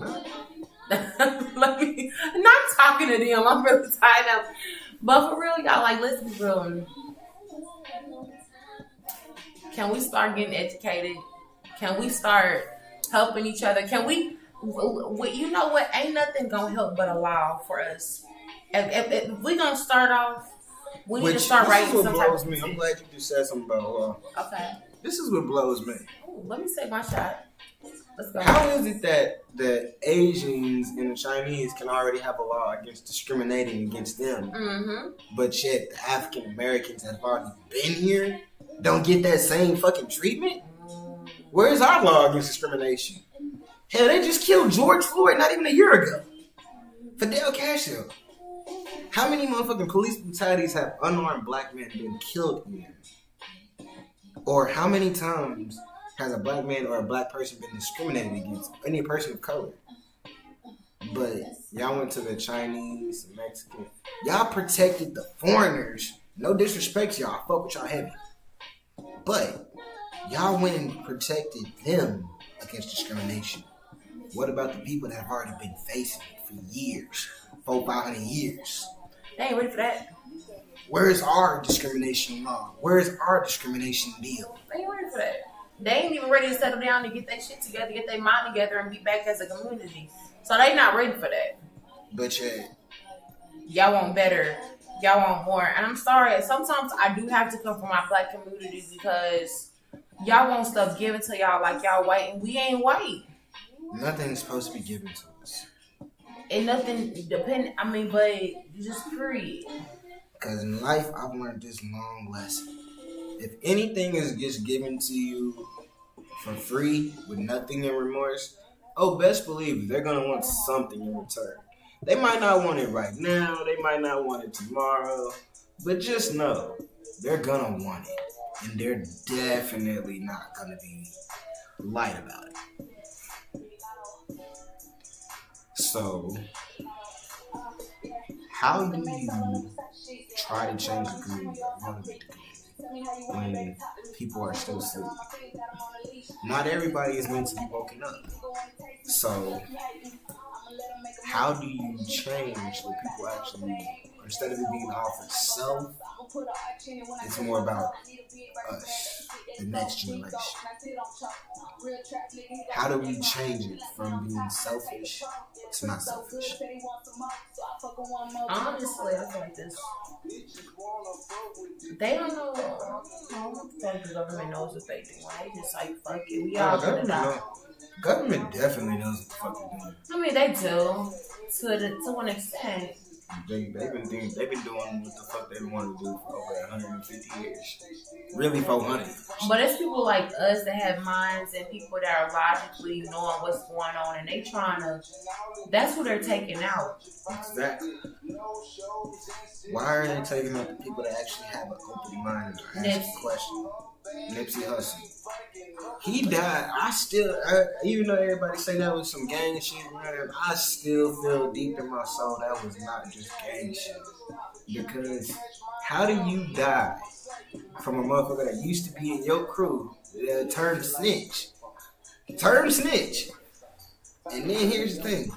not talking to them. I'm really tired of. But for real, y'all, like, let's be real. Can we start getting educated? Can we start helping each other? Can we, you know what? Ain't nothing gonna help but a law for us. If we're gonna start off, we need to start writing some type of This is what blows me. I'm glad you just said something about law. Okay. This is what blows me. Ooh, let me take my shot. Let's go. How is it that Asians and the Chinese can already have a law against discriminating against them, but yet the African Americans that have already been here don't get that same fucking treatment? Where's our law against discrimination? Hell, they just killed George Floyd not even a year ago. Fidel Castro. How many motherfucking police brutalities have unarmed black men been killed in? Or how many times has a black man or a black person been discriminated against? Any person of color. But y'all went to the Chinese, the Mexican. Y'all protected the foreigners. No disrespect, y'all. I fuck with y'all heavy. But y'all went and protected them against discrimination. What about the people that have already been facing it for years? 400-500 years. They ain't ready for that. Where's our discrimination law? Where's our discrimination deal? They ain't ready for that. They ain't even ready to settle down and get their shit together, get their mind together, and be back as a community. So they not ready for that. But y'all want better. Y'all want more. And I'm sorry, sometimes I do have to come from my black community because y'all want stuff given to y'all like y'all white, and we ain't white. Nothing's supposed to be given to us. And nothing but just period. Because in life, I've learned this long lesson. If anything is just given to you for free with nothing in remorse, best believe they're going to want something in return. They might not want it right now. They might not want it tomorrow. But just know, they're going to want it. And they're definitely not going to be light about it. So, how do you try to change the community, motivate the community, when people are still asleep? Not everybody is meant to be woken up. So, how do you change so people actually, instead of it being off of self, it's more about us? the next generation? How do we change it from being selfish to not selfish? Honestly, I feel like this. They don't know. I don't think the government knows what they do. They just like, fuck it. We all gonna die. Government definitely knows what the fuck they're doing. I mean, they do to one extent. They've been doing what the fuck they wanted to do for over 150 years. Really 400. But it's people like us that have minds and people that are logically knowing what's going on, and they trying to. That's who they're taking out. Exactly. Why are they taking out the people that actually have an open mind and are asking questions? Nipsey Hussle. He died. Even though everybody say that was some gang shit, man, I still feel deep in my soul that was not just gang shit. Because how do you die from a motherfucker that used to be in your crew that turned snitch? And then here's the thing.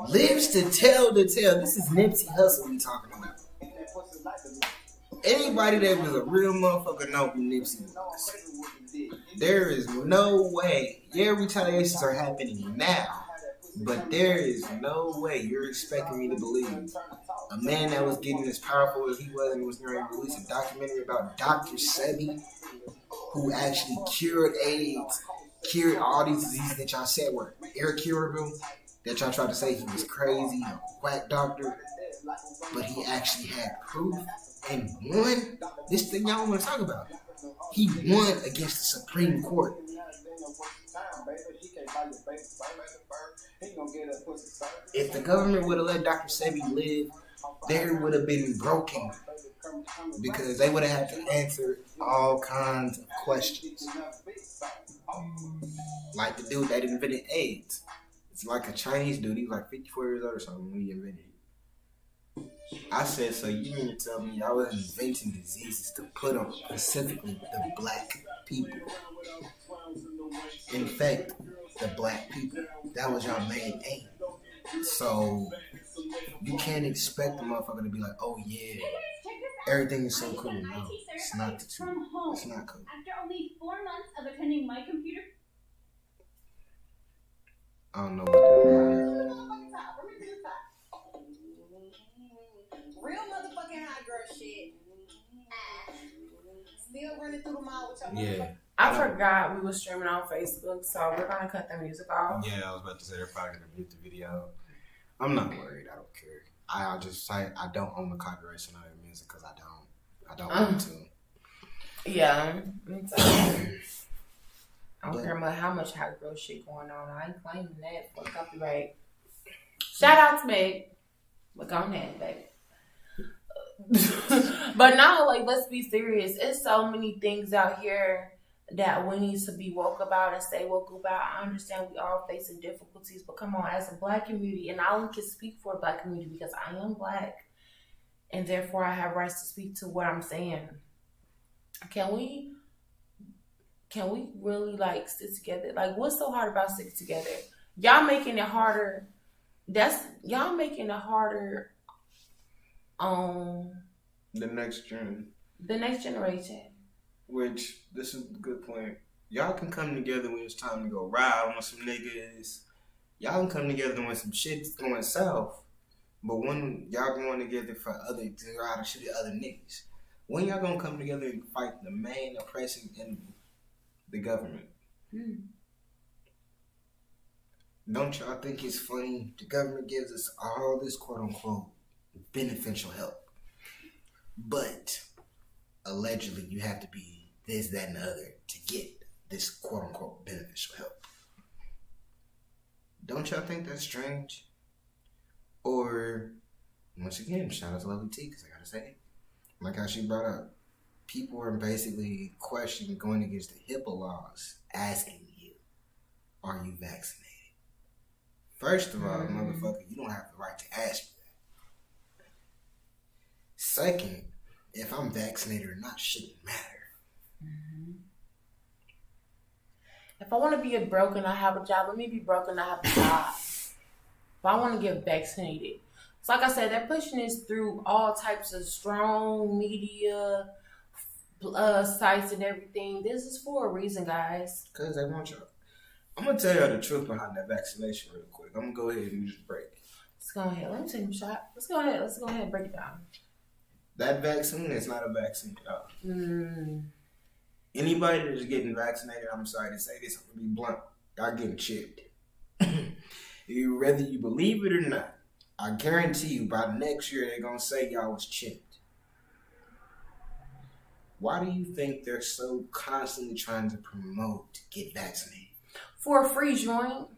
Lives to tell the tale. This is Nipsey Hussle we talking about. Anybody that was a real motherfucker know who Nipsey was. There is no way. Yeah, retaliations are happening now, but there is no way you're expecting me to believe a man that was getting as powerful as he was and was going to release a documentary about Dr. Sebi, who actually cured AIDS, cured all these diseases that y'all said were incurable, that y'all tried to say he was crazy, a whack doctor, but he actually had proof and won. This thing y'all want to talk about. He won against the Supreme Court. If the government would have let Dr. Sebi live, there would have been broken because they would have had to answer all kinds of questions. Like the dude that invented AIDS. It's like a Chinese dude. He was like 54 years old or something when he invented it. I said, so you mean to tell me y'all was inventing diseases to put on specifically the black people? Infect the black people. That was y'all main aim. So you can't expect the motherfucker to be like, oh yeah, everything is so cool. No, it's not the truth. It's not cool. After only 4 months of attending my computer. I don't know what that is. Real motherfucking hot girl shit. Still running through the mall with your Yeah. I forgot we were streaming on Facebook, so we're gonna cut the music off. Yeah, I was about to say they're probably gonna mute the video. I'm not worried. I don't care. I just say I don't own the copyrights on their music because I don't want to. Yeah, me too. I don't care about how much hot girl shit going on. I ain't claiming that for copyright. Shout out to Meg. Look on that, baby. But no, like, let's be serious. It's so many things out here that we need to be woke about and stay woke about. I understand we all facing difficulties, but come on, as a black community, and I only can speak for a black community because I am black, and therefore I have rights to speak to what I'm saying. Can we really like stick together? Like, what's so hard about sticking together? Y'all making it harder. Y'all making it harder on The next generation. Which, this is a good point. Y'all can come together when it's time to go ride on some niggas. Y'all can come together when some shit's going south. But when y'all going together to ride and shoot at other niggas, when y'all gonna come together and fight the main oppressing enemy, the government? Don't y'all think it's funny? The government gives us all this quote-unquote beneficial help. But allegedly you have to be this, that, and the other to get this quote-unquote beneficial help. Don't y'all think that's strange? Or, once again, shout out to Lovely T, because I gotta say it. Like how she brought up, people are basically questioning, going against the HIPAA laws, asking you, are you vaccinated? First of all, motherfucker, you don't have the right to ask me that. Second, if I'm vaccinated or not shouldn't matter. If I want to be broke and I have a job, let me be broke and I have a job. If I want to get vaccinated. So like I said, they're pushing this through all types of strong media, sites and everything. This is for a reason, guys. Because they want y'all. I'm going to tell y'all the truth behind that vaccination real quick. I'm going to go ahead and just break. Let's go ahead. Let me take a shot. Let's go ahead and break it down. That vaccine is not a vaccine at all. Anybody that's getting vaccinated, I'm sorry to say this, I'm going to be blunt. Y'all getting chipped. Whether you believe it or not, I guarantee you by next year they're going to say y'all was chipped. Why do you think they're so constantly trying to promote to get vaccinated? For a free joint.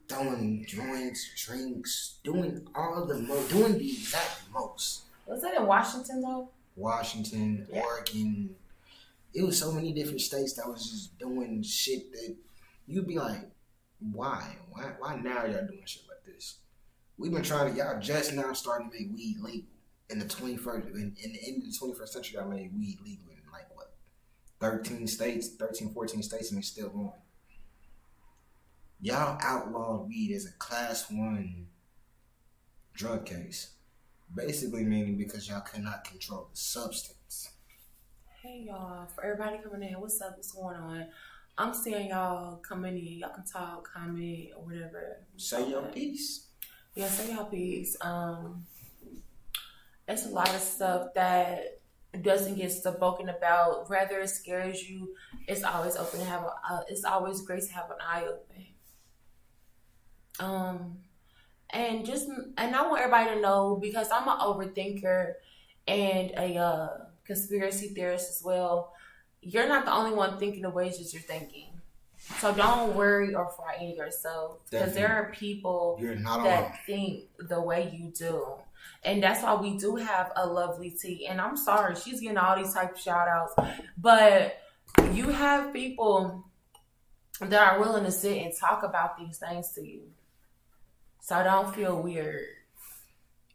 Throwing joints, drinks, doing doing the exact most. Was that in Washington though? Washington, Yeah. Oregon. It was so many different states that was just doing shit that you'd be like, why? Why now y'all doing shit like this? We've been trying to, y'all just now starting to make weed legal. In the 21st, in the end of the 21st century, y'all made weed legal in like what? 14 states, and it's still going. Y'all outlawed weed as a class 1 drug case. Basically meaning because y'all could not control the substance. Hey y'all, for everybody coming in, what's up? What's going on? I'm seeing y'all coming in. Y'all can talk, comment, or whatever. Say your piece. Yeah, say y'all piece. It's a lot of stuff that doesn't get spoken about. Whether it scares you, it's always open to have. It's always great to have an eye open. And I want everybody to know, because I'm an overthinker and a conspiracy theorist as well. You're not the only one thinking the ways that you're thinking. So don't worry or frighten yourself, because there are people that think the way you do. And that's why we do have a lovely T. And I'm sorry, she's getting all these type of shout outs. But you have people that are willing to sit and talk about these things to you. So don't feel weird.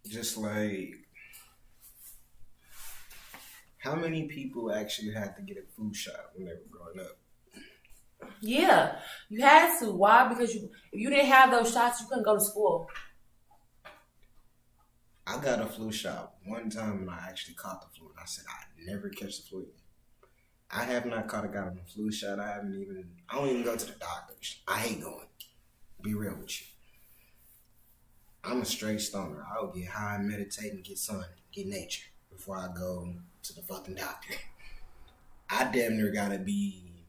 Just like, how many people actually had to get a flu shot when they were growing up? Yeah, you had to. Why? Because if you didn't have those shots, you couldn't go to school. I got a flu shot one time and I actually caught the flu. And I said I'd never catch the flu again. I have not gotten a flu shot. I don't even go to the doctors. I hate going. Be real with you. I'm a straight stoner. I would get high, meditate, and get sun, get nature before I go to the fucking doctor. I damn near gotta be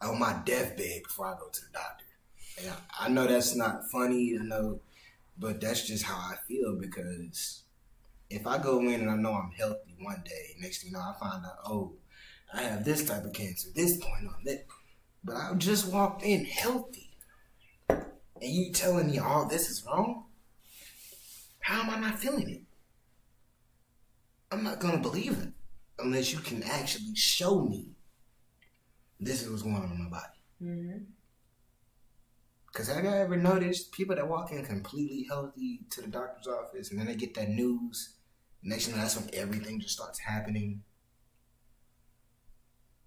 on my deathbed before I go to the doctor. And I know that's not funny, but that's just how I feel, because if I go in and I know I'm healthy one day, next thing you know, I find out, oh, I have this type of cancer, this point on that. But I just walked in healthy. And you telling me all this is wrong? How am I not feeling it? I'm not going to believe it unless you can actually show me this is what's going on in my body. Mm-hmm. Because have you ever noticed people that walk in completely healthy to the doctor's office and then they get that news, next thing you know, that's when everything just starts happening.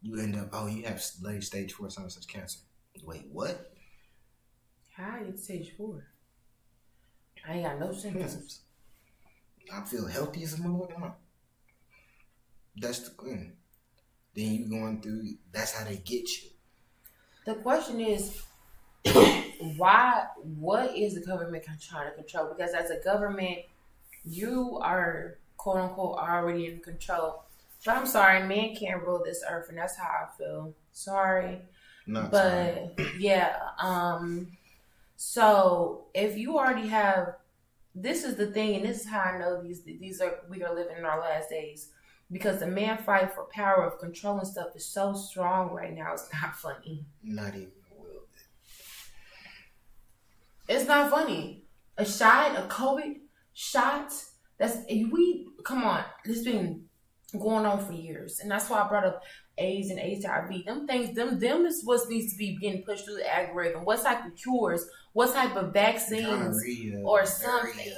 You end up, oh, you have late stage 4 such cancer. Wait, what? How I get stage 4? I ain't got no symptoms. I feel healthy as a motherfucker. That's the thing. Then you going through, that's how they get you. The question is, what is the government trying to control? Because as a government, you are, quote unquote, already in control. But I'm sorry, man can't rule this earth, and that's how I feel. Sorry. But yeah, so if you already have, this is the thing, and this is how I know we are living in our last days, because the man fight for power of controlling stuff is so strong right now. It's not funny. Not even a little bit. It's not funny. A COVID shot. Come on. It's been going on for years, and that's why I brought up AIDS and HIV. Them things, them is what needs to be getting pushed through the algorithm. What type of cures? What type of vaccines or something?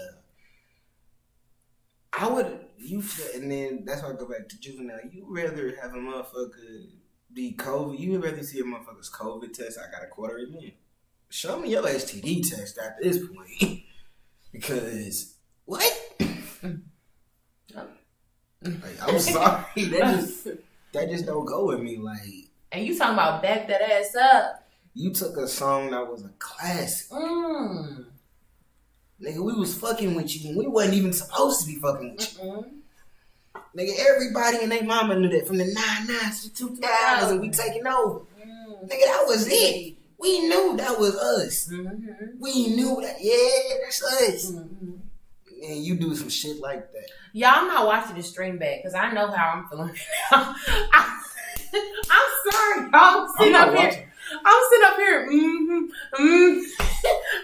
And then that's why I go back to juvenile. You rather have a motherfucker be COVID. You would rather see a motherfucker's COVID test. I got $250,000 in. Show me your STD test at this point, because what? Like, I'm sorry, that just don't go with me. Like, and you talking about back that ass up? you took a song that was a classic. Nigga, we was fucking with you and we wasn't even supposed to be fucking with you. Nigga, everybody and their mama knew that from the 99s to 2000 we taking over. Nigga, that was it. We knew that was us. We knew that, yeah, that's us. And you do some shit like that. Y'all, I'm not watching the stream back because I know how I'm feeling now. I'm sorry, y'all. I'm sitting up here.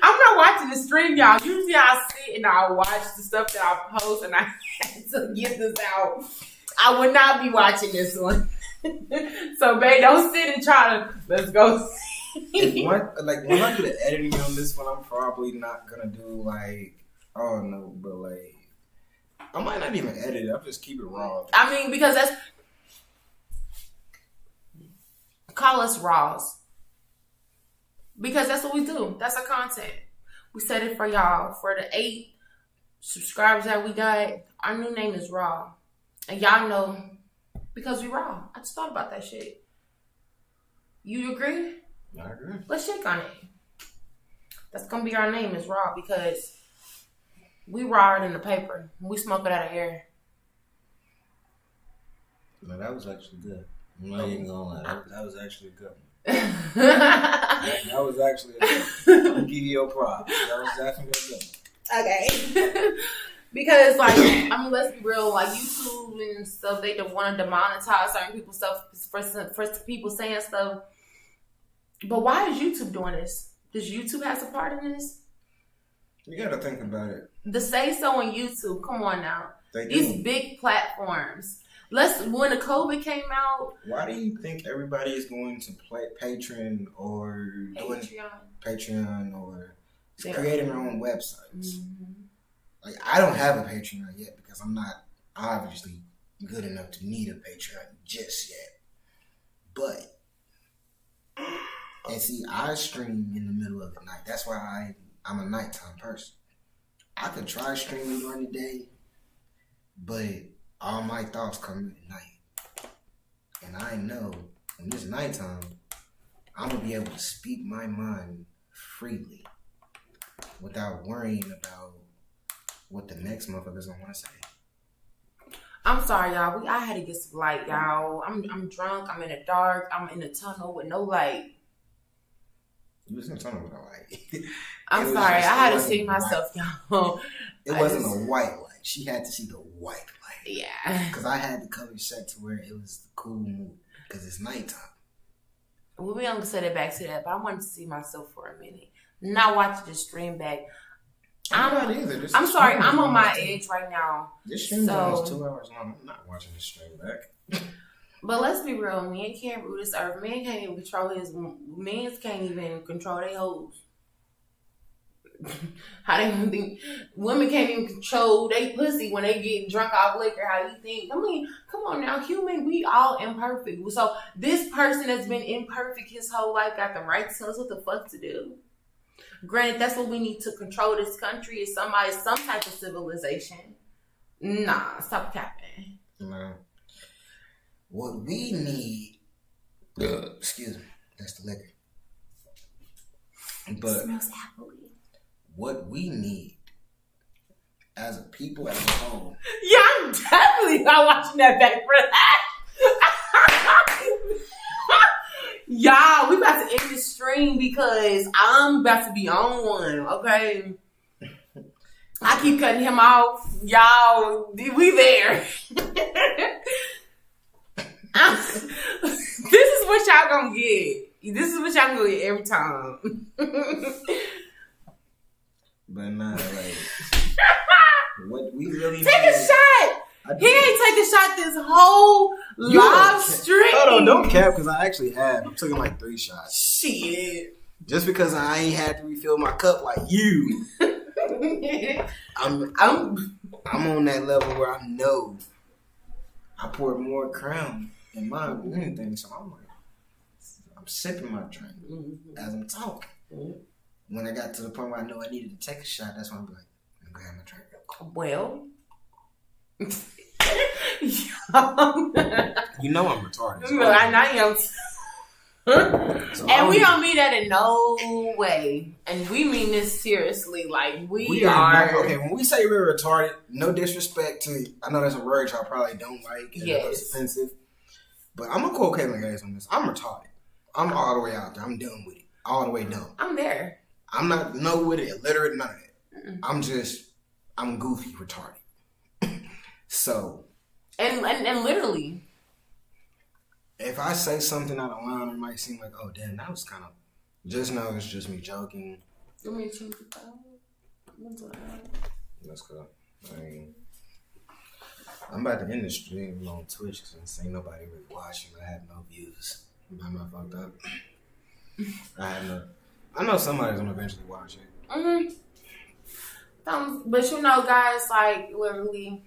I'm not watching the stream, y'all. Usually I sit and I watch the stuff that I post, and I had to get this out. I would not be watching this one. So, babe, don't sit and try to. Let's go. When I do the editing on this one, I'm probably not gonna do like, I don't know, but like, I might not even edit it. I'll just keep it raw. I mean, because that's. Call us Raws. Because that's what we do. That's our content. We said it for y'all. For the 8 subscribers that we got, our new name is Raw. And y'all know because we raw. I just thought about that shit. You agree? I agree. Let's shake on it. That's going to be our name is Raw because we raw in the paper. We smoke it out of air. No, that was actually good. I'm not even gonna lie. That was actually good. That was actually good. I'll give you your props. That was definitely good. Okay. Because, like, I mean, let's be real. Like, YouTube and stuff, they don't want to demonetize certain people's stuff for people saying stuff. But why is YouTube doing this? Does YouTube have a part in this? You gotta think about it. The Say So on YouTube, come on now. They do. These big platforms. When the COVID came out. Why do you think everybody is going to play Patreon or doing Patreon or creating their own websites? Mm-hmm. Like, I don't have a Patreon yet because I'm not obviously good enough to need a Patreon just yet. But, and see, I stream in the middle of the night. That's why I'm a nighttime person. I could try streaming during the day, but all my thoughts come at night. And I know when it's nighttime, I'm going to be able to speak my mind freely without worrying about what the next motherfucker's going to want to say. I'm sorry, y'all. I had to get some light, y'all. I'm drunk. I'm in the dark. I'm in a tunnel with no light. You was in a tunnel with no light. I'm sorry. I had to see myself, y'all. It wasn't a white light. She had to see the white light. Yeah. Because I had the color set to where it was the cool mood. Because it's nighttime. Well, we don't set it back to that, but I wanted to see myself for a minute. Not watching the stream back. I'm not either. I'm sorry. I'm on my edge right now. This stream is almost 2 hours long. I'm not watching this stream back. But let's be real. Men can't rule this earth. Men can't even control his. Men can't even control their hoes. How they even think women can't even control their pussy when they get drunk off liquor. How you think? I mean, come on now, human. We all imperfect. So this person that's been imperfect his whole life got the right to tell us what the fuck to do. Granted, that's what we need to control this country is some type of civilization. Nah, stop capping. No. What we need, excuse me, that's the liquor. But it smells happily. What we need as a people as a whole. Yeah, I'm definitely not watching that back for that. Y'all, we about to end the stream because I'm about to be on one, okay? I keep cutting him off. Y'all, we there. This is what y'all gonna get. This is what y'all gonna get every time. But nah, like, what we really take a shot. He ain't take a shot this whole live stream. Hold on, don't cap because I actually have. I'm taking like 3 shots. Shit. Just because I ain't had to refill my cup like you. I'm on that level where I know I poured more Crown in mine than anything, so I'm sipping my drink as I'm talking. When I got to the point where I know I needed to take a shot, that's when I'm like, I'm gonna grab my drink real quick. Well, You know I'm retarded. So I am. And we don't mean that in no way. And we mean this seriously. Like, we are. Okay, when we say we're retarded, no disrespect to, I know that's a word y'all probably don't like. And it's offensive. But I'm going to quote Caitlin Gates on this. I'm retarded. I'm all the way out there. I'm done with it. All the way dumb. I'm there. I'm not no with it, illiterate, none of that. I'm goofy, retarded. So. And literally. If I say something out of line, it might seem like, oh, damn, that was kind of... Just know it's just me joking. You want me to change the phone? That's cool. I'm about to end the stream on Twitch since ain't nobody really watching. I have no views. I'm not fucked up. I know somebody's gonna eventually watch it. But you know, guys, like, literally...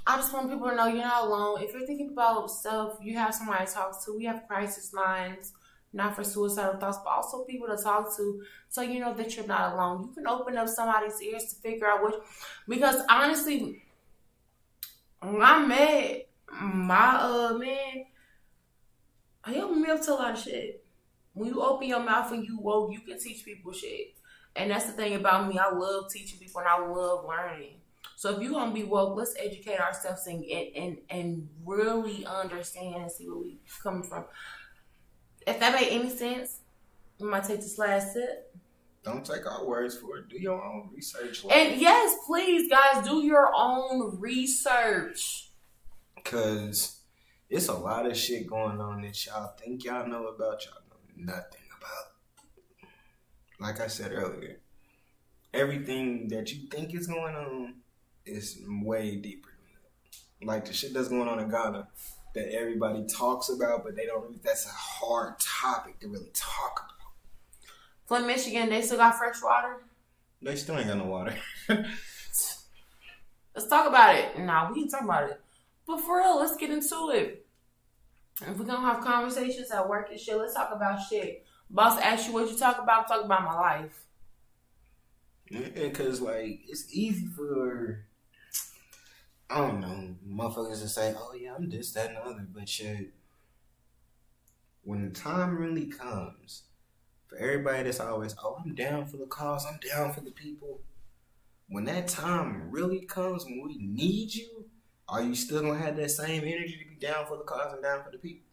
I just want people to know you're not alone. If you're thinking about stuff, you have somebody to talk to. We have crisis lines, not for suicidal thoughts, but also people to talk to, so you know that you're not alone. You can open up somebody's ears to figure out what. Because honestly, when I met my man, he helped me up to a lot of shit. When you open your mouth and you woke, you can teach people shit. And that's the thing about me. I love teaching people and I love learning. So if you're going to be woke, let's educate ourselves and really understand and see where we coming from. If that made any sense, we might take this last sip. Don't take our words for it. Do your own research. And yes, please, guys, do your own research. Because it's a lot of shit going on that y'all think y'all know about, y'all know nothing about. Like I said earlier, everything that you think is going on is way deeper than that. Like the shit that's going on in Ghana that everybody talks about, but they don't really, that's a hard topic to really talk about. Flint, Michigan, they still got fresh water? They still ain't got no water. Let's talk about it. Nah, we can talk about it. But for real, let's get into it. If we're going to have conversations at work and shit, let's talk about shit. Boss asks you what you talk about my life. Yeah, because, like, it's easy for... I don't know, motherfuckers to say, oh yeah, I'm this, that, and the other, but shit, when the time really comes, for everybody that's always, oh, I'm down for the cause, I'm down for the people, when that time really comes, when we need you, are you still going to have that same energy to be down for the cause and down for the people?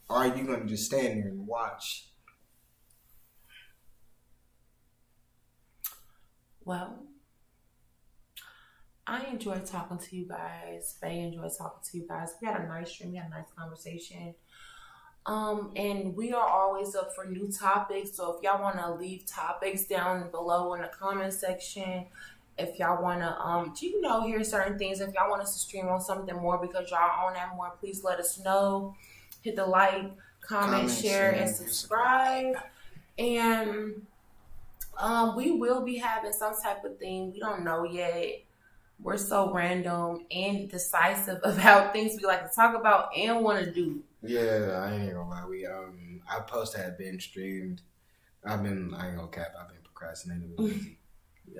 Or are you going to just stand there and watch? Well, I enjoyed talking to you guys. Faye enjoyed talking to you guys. We had a nice stream. We had a nice conversation. And we are always up for new topics. So if y'all want to leave topics down below in the comment section, if y'all want to, hear certain things, if y'all want us to stream on something more because y'all own that more, please let us know. Hit the like, comment, share, and subscribe. And we will be having some type of thing. We don't know yet. We're so random and decisive about things we like to talk about and want to do. Yeah, I ain't gonna lie. Our post had been streamed. I ain't gonna cap, I've been procrastinating.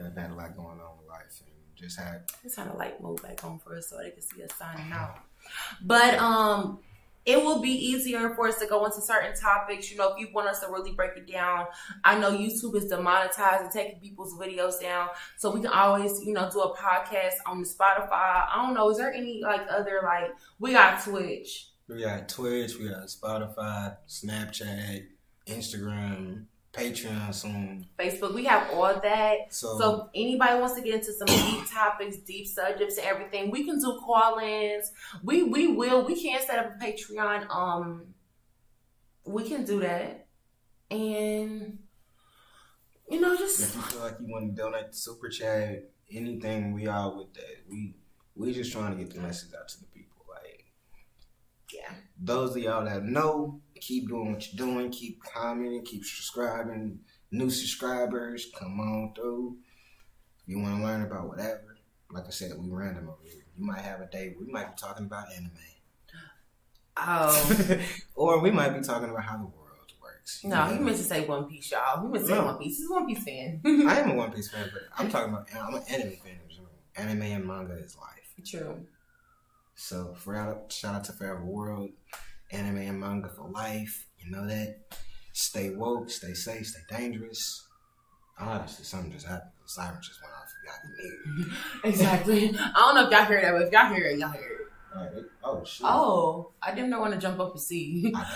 I've had a lot going on in life and just had... It's trying to like move back home for us so they can see us signing out. But it will be easier for us to go into certain topics. If you want us to really break it down. I know YouTube is demonetized and taking people's videos down. So we can always, do a podcast on the Spotify. I don't know. Is there any other, we got Twitch. We got Twitch. We got Spotify, Snapchat, Instagram, Patreon soon. Facebook. We have all that. So if anybody wants to get into some deep topics, deep subjects and everything, we can do call-ins. We will. We can set up a Patreon. We can do that. And, just... If you feel like you want to donate to Super Chat, anything, we all with that. We just trying to get the message out to the people. Yeah. Those of y'all that know, keep doing what you're doing. Keep commenting. Keep subscribing. New subscribers, come on through. If you want to learn about whatever, like I said, we random over here. You might have a day where we might be talking about anime. Oh. Or we might be talking about how the world works. No, he meant to say One Piece, y'all. He meant to say One Piece. He's a One Piece fan. I am a One Piece fan, but I'm an anime fan in general. Anime and manga is life. True. So shout out to Forever World, anime and manga for life. You know that. Stay woke, stay safe, stay dangerous. Honestly, something just happened. The siren just went off. Y'all can hear it. Exactly. I don't know if y'all heard that, but if y'all hear it, y'all hear it. Oh shit. Oh, I didn't know when to jump up and see. I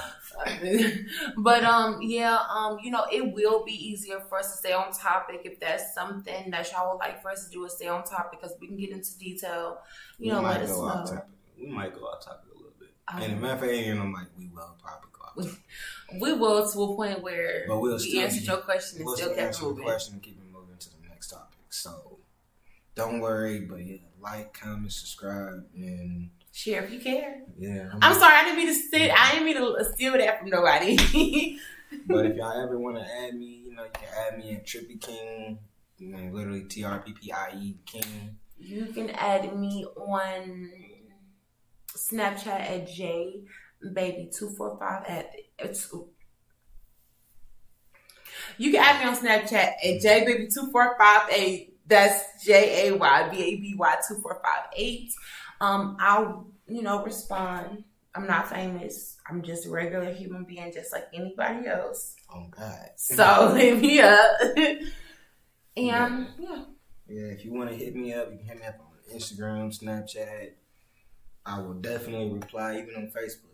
But you know, it will be easier for us to stay on topic if that's something that y'all would like for us to do, is stay on topic, because we can get into detail. You know, let us know. We might go off topic a little bit. And matter of fact, we will probably go off topic. We will, to a point where we answered your question and still kept moving. Question and keep it moving to the next topic. So don't worry, but yeah, like, comment, subscribe, and share if you care. Yeah. I'm sorry, I didn't mean to steal that from nobody. But if y'all ever want to add me, you know, you can add me at Trippy King. You know, literally TRPPIE King. You can add me on Snapchat at JBaby245 You can add me on Snapchat at JBaby245. That's JAYBABY2458. I'll, respond. I'm not famous. I'm just a regular human being, just like anybody else. Oh God. So hit me up. And yeah, if you want to hit me up, you can hit me up on Instagram, Snapchat. I will definitely reply, even on Facebook.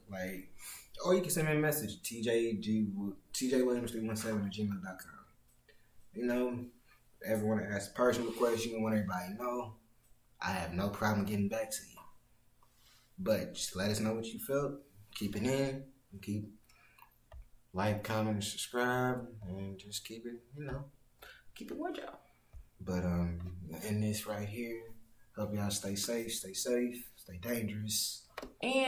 Or you can send me a message, TJWilliams317@gmail.com. You know, everyone asks personal questions, you want everybody to know. I have no problem getting back to you. But just let us know what you felt. Keep it in. Keep like, comment, and subscribe. And just keep it, keep it wardrobe. But in this right here, hope y'all stay safe, stay dangerous. And